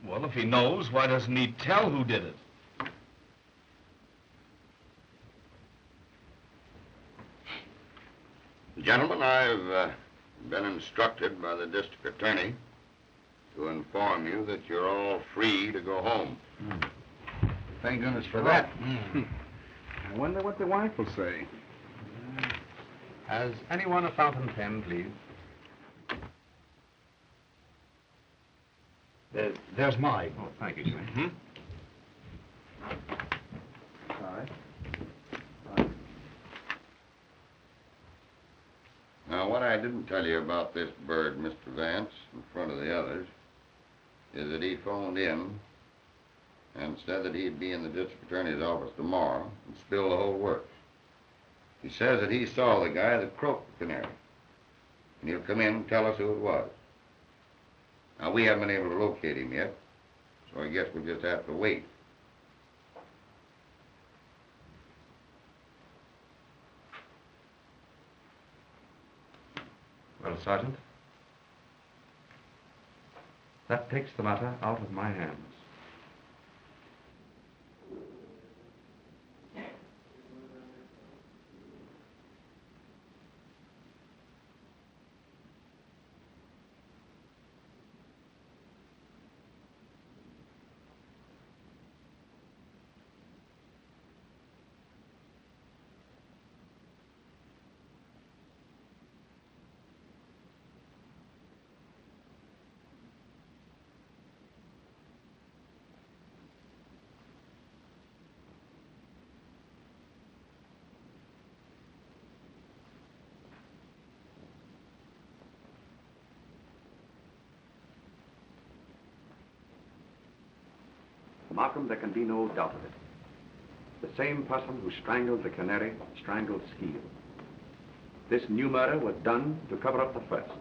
Well, if he knows, why doesn't he tell who did it? Gentlemen, I've been instructed by the district attorney to inform you that you're all free to go home. Thank goodness for that. I wonder what the wife will say. Has anyone a fountain pen, please? There's mine. Oh, thank you, sir. Now, what I didn't tell you about this bird, Mr. Vance, in front of the others, is that he phoned in and said that he'd be in the district attorney's office tomorrow and spill the whole works. He says that he saw the guy that croaked the canary, and he'll come in and tell us who it was. Now, we haven't been able to locate him yet, so I guess we'll just have to wait. Well, Sergeant, that takes the matter out of my hands. Markham, there can be no doubt of it. The same person who strangled the canary strangled Skeel. This new murder was done to cover up the first.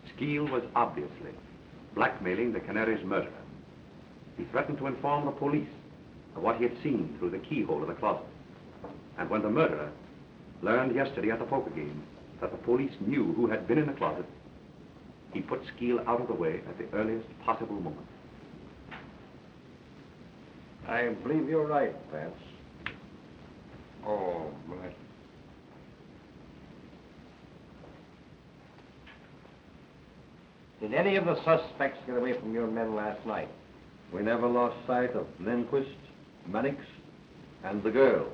Skeel was obviously blackmailing the canary's murderer. He threatened to inform the police of what he had seen through the keyhole of the closet. And when the murderer learned yesterday at the poker game that the police knew who had been in the closet, he put Skeel out of the way at the earliest possible moment. I believe you're right, Vance. Oh, my. Did any of the suspects get away from your men last night? We never lost sight of Mankiewicz, Mannix, and the girl.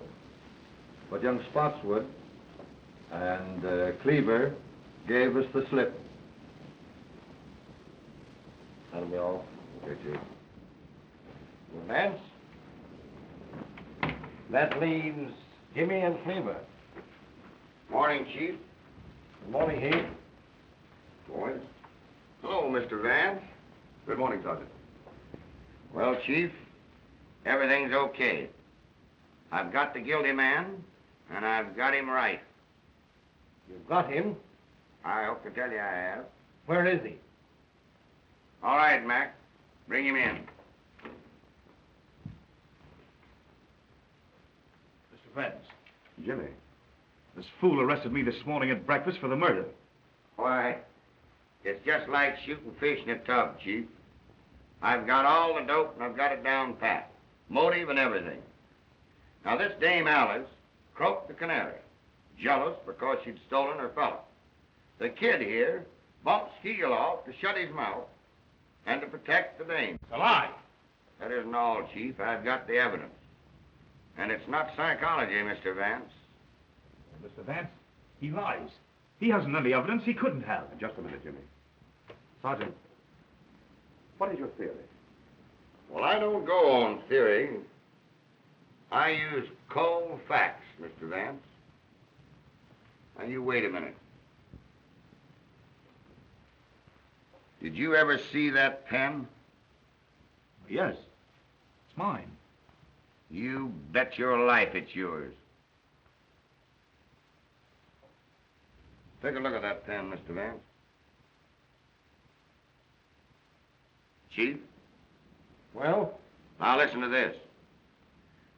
But young Spotswood and Cleaver gave us the slip. That'll be all. Okay, Chief. Vance? That leaves Jimmy and Cleaver. Morning, Chief. Good morning, Heath. Boys. Hello, Mr. Vance. Good morning, Sergeant. Well, Chief, everything's okay. I've got the guilty man, and I've got him right. You've got him? I hope to tell you I have. Where is he? All right, Mac. Bring him in. Mr. Vance. Jimmy. This fool arrested me this morning at breakfast for the murder. Why, it's just like shooting fish in a tub, Chief. I've got all the dope, and I've got it down pat. Motive and everything. Now, this Dame Alice croaked the canary, jealous because she'd stolen her fellow. The kid here bumped Skeel off to shut his mouth and to protect the dame. It's a lie. That isn't all, Chief. I've got the evidence. And it's not psychology, Mr. Vance. Mr. Vance, he lies. He hasn't any evidence he couldn't have. Just a minute, Jimmy. Sergeant, what is your theory? Well, I don't go on theory. I use cold facts, Mr. Vance. Now, you wait a minute. Did you ever see that pen? Yes. It's mine. You bet your life it's yours. Take a look at that pen, Mr. Vance. Chief? Well? Now listen to this.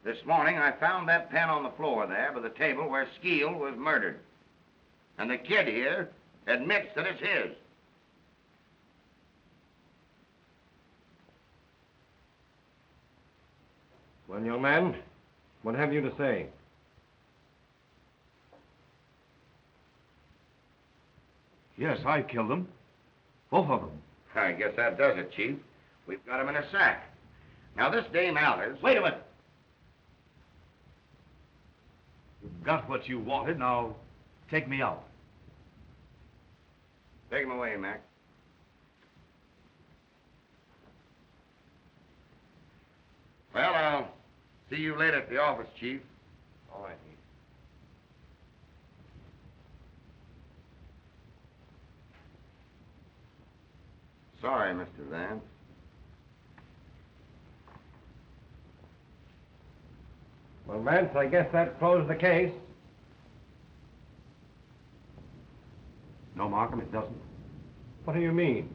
This morning I found that pen on the floor there by the table where Skeel was murdered. And the kid here admits that it's his. Well, young man, what have you to say? Yes, I killed them. Both of them. I guess that does it, Chief. We've got him in a sack. Now, this Dame Alice... Wait a minute. You've got what you wanted. Now, take me out. Take him away, Mac. Well, I'll see you later at the office, Chief. All right, Heath. Sorry, Mr. Vance. Well, Vance, I guess that closed the case. No, Markham, it doesn't. What do you mean?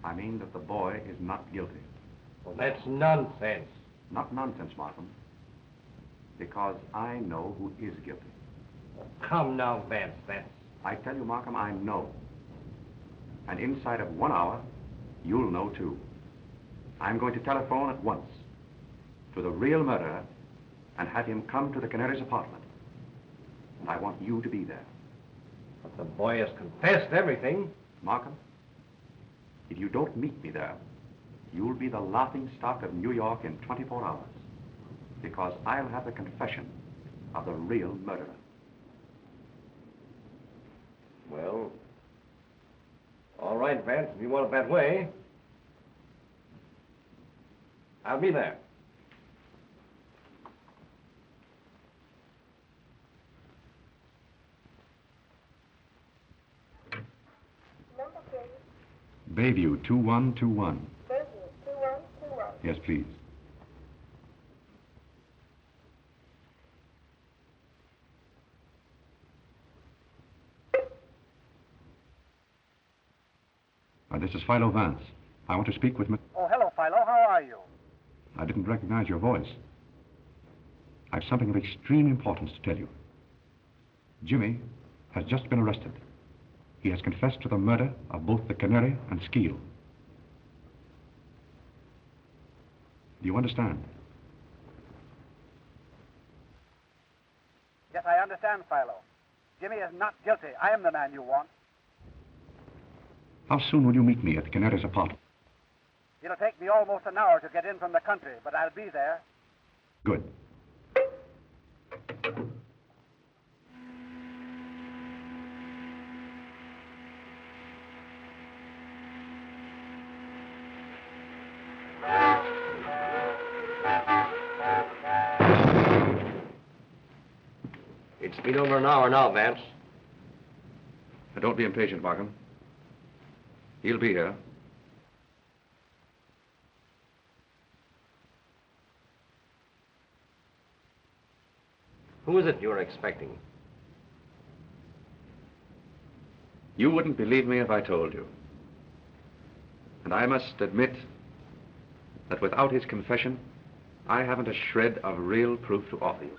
I mean that the boy is not guilty. Well, that's nonsense. Not nonsense, Markham. Because I know who is guilty. Come now, Vance, I tell you, Markham, I know. And inside of 1 hour, you'll know too. I'm going to telephone at once to the real murderer and have him come to the Canary's apartment. And I want you to be there. But the boy has confessed everything. Markham, if you don't meet me there, you'll be the laughing stock of New York in 24 hours. Because I'll have the confession of the real murderer. Well, all right, Vance, if you want it that way. I'll be there. Bayview 2121. Bayview 2121. Yes, please. This is Philo Vance. I want to speak with Oh, hello, Philo. How are you? I didn't recognize your voice. I've something of extreme importance to tell you. Jimmy has just been arrested. He has confessed to the murder of both the Canary and Skeel. Do you understand? Yes, I understand, Philo. Jimmy is not guilty. I am the man you want. How soon will you meet me at the Canary's apartment? It'll take me almost an hour to get in from the country, but I'll be there. Good. It's been over an hour now, Vance. Now, don't be impatient, Markham. He'll be here. Who is it you're expecting? You wouldn't believe me if I told you. And I must admit that without his confession, I haven't a shred of real proof to offer you.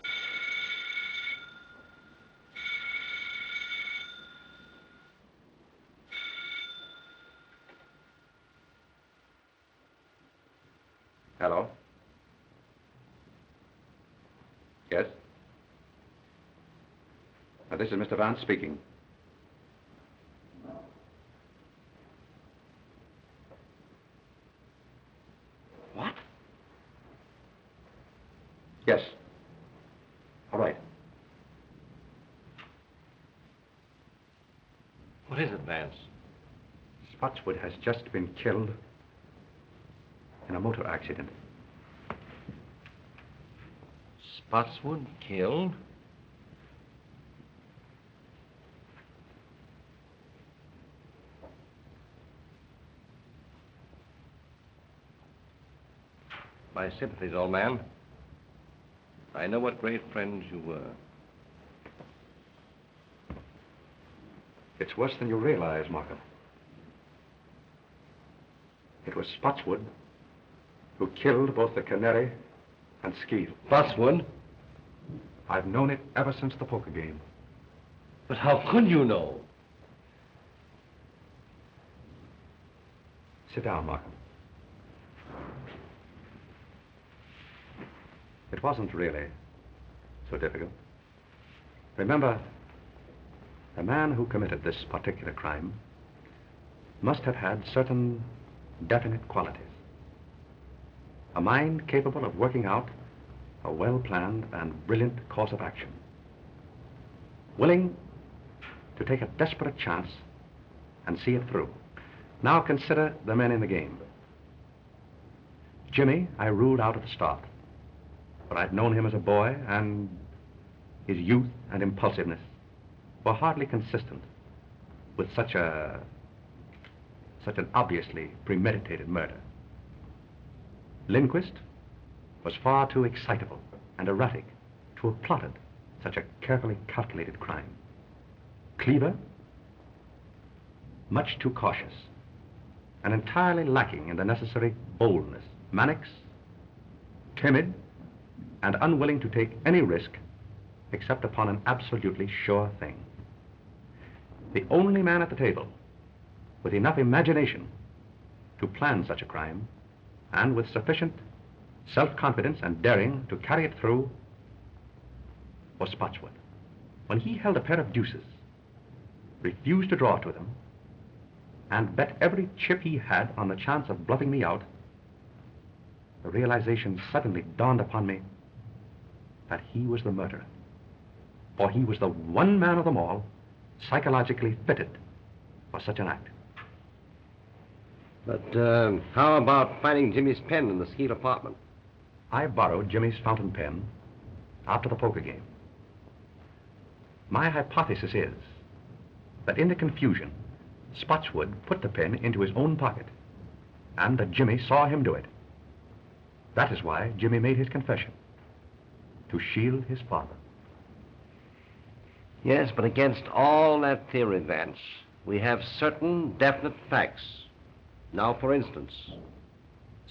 Hello? Yes? This is Mr. Vance speaking. What? Yes. All right. What is it, Vance? Spotswood has just been killed in a motor accident. Spotswood killed? My sympathies, old man. I know what great friends you were. It's worse than you realize, Markham. It was Spotswood who killed both the Canary and Skeel. Spotswood? I've known it ever since the poker game. But how could you know? Sit down, Markham. It wasn't really so difficult. Remember, the man who committed this particular crime must have had certain definite qualities. A mind capable of working out a well-planned and brilliant course of action. Willing to take a desperate chance and see it through. Now consider the men in the game. Jimmy, I ruled out at the start. But I'd known him as a boy, and his youth and impulsiveness were hardly consistent with such an obviously premeditated murder. Lindquist was far too excitable and erratic to have plotted such a carefully calculated crime. Cleaver, much too cautious and entirely lacking in the necessary boldness. Mannix, timid and unwilling to take any risk except upon an absolutely sure thing. The only man at the table with enough imagination to plan such a crime and with sufficient self-confidence and daring to carry it through was Spotswood. When he held a pair of deuces, refused to draw to them, and bet every chip he had on the chance of bluffing me out, the realization suddenly dawned upon me that he was the murderer. For he was the one man of them all psychologically fitted for such an act. But how about finding Jimmy's pen in the Skeet apartment? I borrowed Jimmy's fountain pen after the poker game. My hypothesis is that in the confusion, Spotswood put the pen into his own pocket, and that Jimmy saw him do it. That is why Jimmy made his confession, to shield his father. Yes, but against all that theory, Vance, we have certain definite facts. Now, for instance,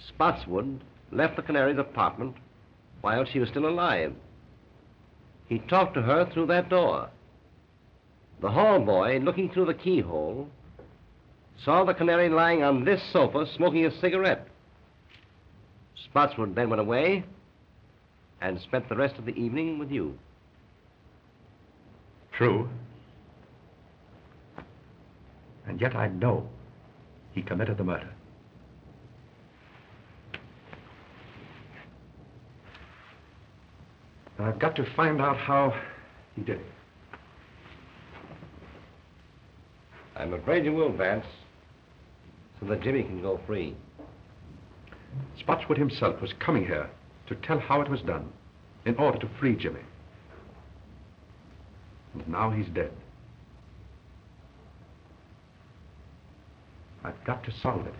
Spotswood left the Canary's apartment while she was still alive. He talked to her through that door. The hall boy, looking through the keyhole, saw the Canary lying on this sofa smoking a cigarette. Spotswood then went away and spent the rest of the evening with you. True. And yet I know he committed the murder. I've got to find out how he did it. I'm afraid you will, Vance, so that Jimmy can go free. Spotswood himself was coming here to tell how it was done in order to free Jimmy. And now he's dead. I've got to solve it.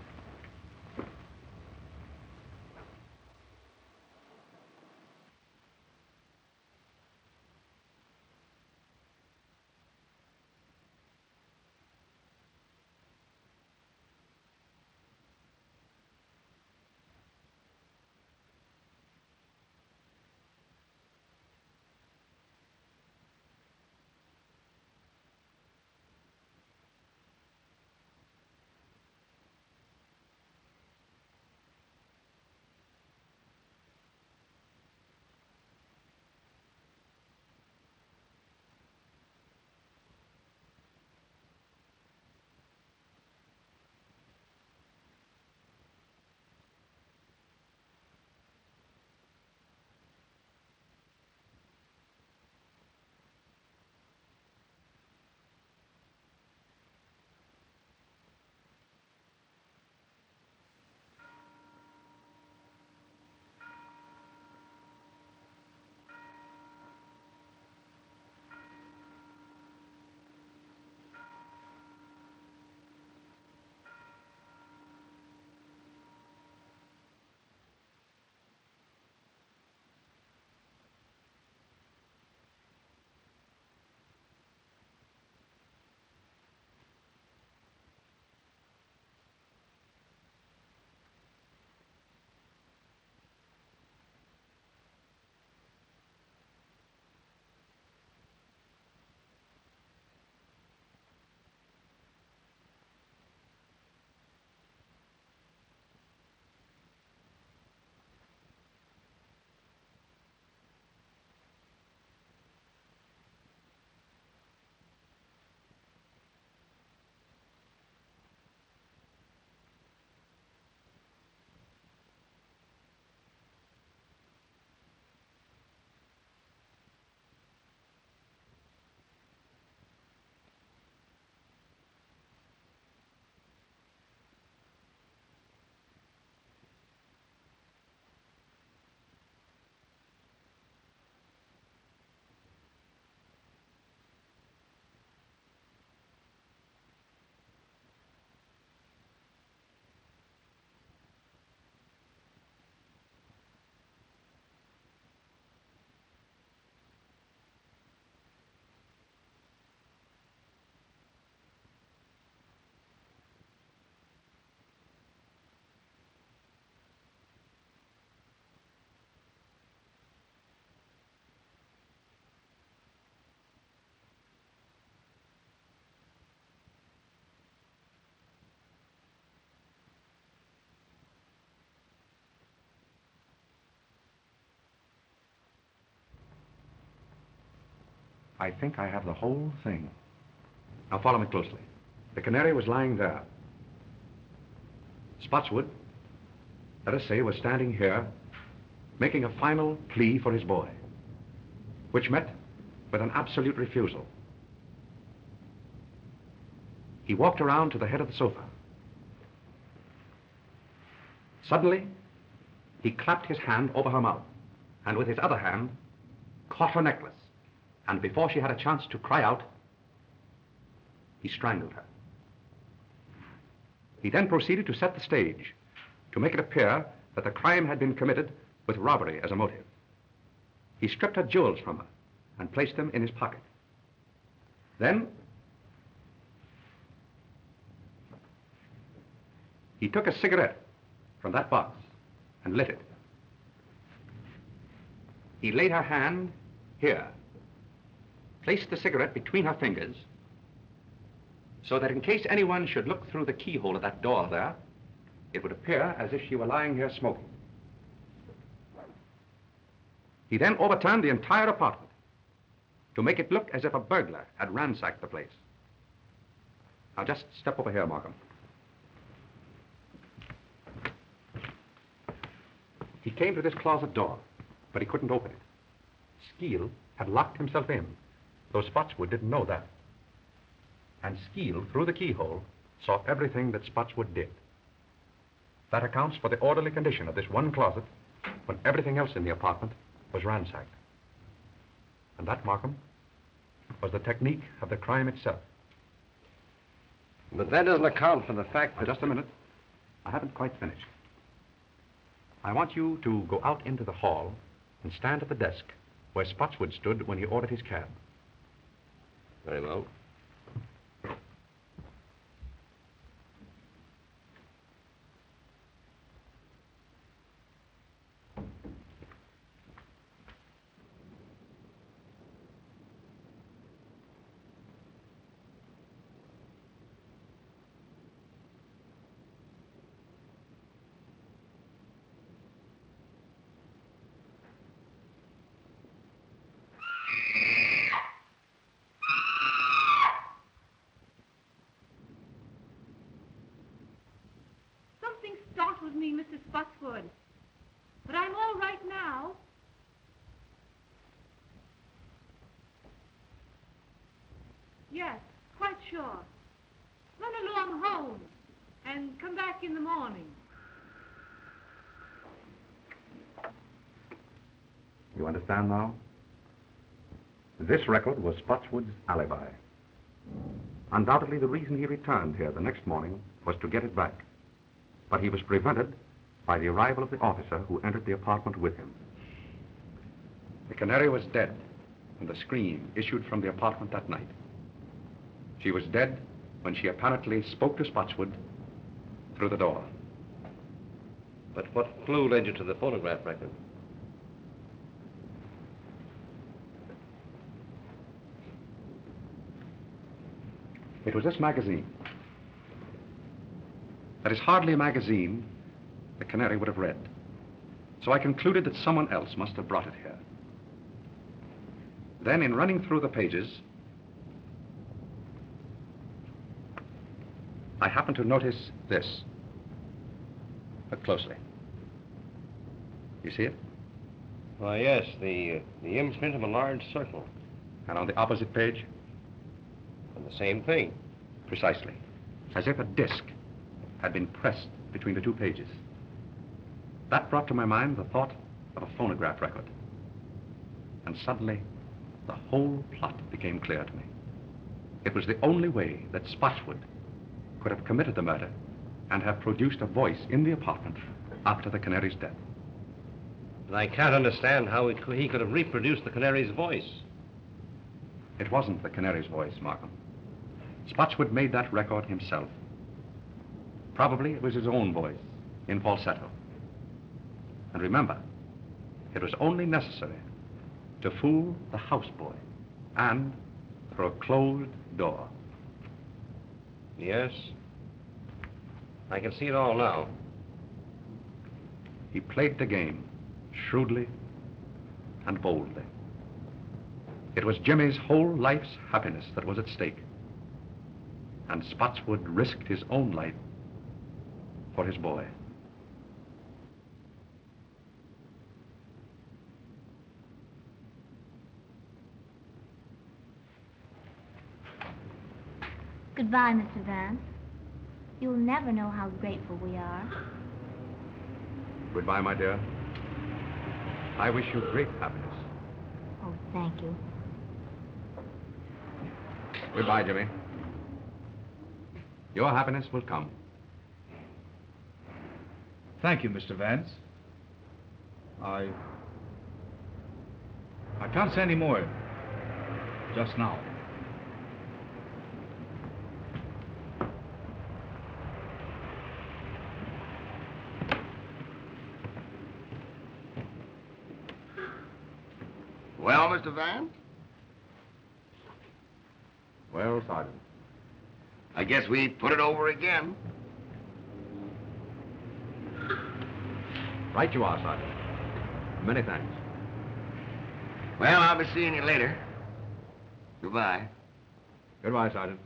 I think I have the whole thing. Now follow me closely. The canary was lying there. Spotswood, let us say, was standing here, making a final plea for his boy, which met with an absolute refusal. He walked around to the head of the sofa. Suddenly, he clapped his hand over her mouth, and with his other hand, caught her necklace. And before she had a chance to cry out, he strangled her. He then proceeded to set the stage, to make it appear that the crime had been committed with robbery as a motive. He stripped her jewels from her and placed them in his pocket. Then, he took a cigarette from that box and lit it. He laid her hand here, placed the cigarette between her fingers, so that in case anyone should look through the keyhole of that door there, it would appear as if she were lying here smoking. He then overturned the entire apartment to make it look as if a burglar had ransacked the place. Now just step over here, Markham. He came to this closet door, but he couldn't open it. Skeel had locked himself in, though Spotswood didn't know that. And Skeel, through the keyhole, saw everything that Spotswood did. That accounts for the orderly condition of this one closet when everything else in the apartment was ransacked. And that, Markham, was the technique of the crime itself. But that doesn't account for the fact that... Just a minute. I haven't quite finished. I want you to go out into the hall and stand at the desk where Spotswood stood when he ordered his cab. Very well. Startled me, Mrs. Spotswood. But I'm all right now. Yes, quite sure. Run along home and come back in the morning. You understand now? This record was Spotswood's alibi. Undoubtedly, the reason he returned here the next morning was to get it back. But he was prevented by the arrival of the officer who entered the apartment with him. The canary was dead when the scream issued from the apartment that night. She was dead when she apparently spoke to Spotswood through the door. But what clue led you to the phonograph record? It was this magazine. That is hardly a magazine the canary would have read. So I concluded that someone else must have brought it here. Then, in running through the pages, I happened to notice this. Look closely. You see it? Why, yes, the imprint of a large circle. And on the opposite page? And the same thing. Precisely. As if a disc had been pressed between the two pages. That brought to my mind the thought of a phonograph record. And suddenly, the whole plot became clear to me. It was the only way that Spotswood could have committed the murder and have produced a voice in the apartment after the canary's death. But I can't understand how he could have reproduced the canary's voice. It wasn't the canary's voice, Markham. Spotswood made that record himself. Probably it was his own voice, in falsetto. And remember, it was only necessary to fool the houseboy and through a closed door. Yes. I can see it all now. He played the game shrewdly and boldly. It was Jimmy's whole life's happiness that was at stake. And Spotswood risked his own life for his boy. Goodbye, Mr. Vance. You'll never know how grateful we are. Goodbye, my dear. I wish you great happiness. Oh, thank you. Goodbye, Jimmy. Your happiness will come. Thank you, Mr. Vance. I can't say any more just now. Well, Mr. Vance? Well, Sergeant. I guess we put it over again. Right you are, Sergeant. Many thanks. Well, I'll be seeing you later. Goodbye. Goodbye, Sergeant.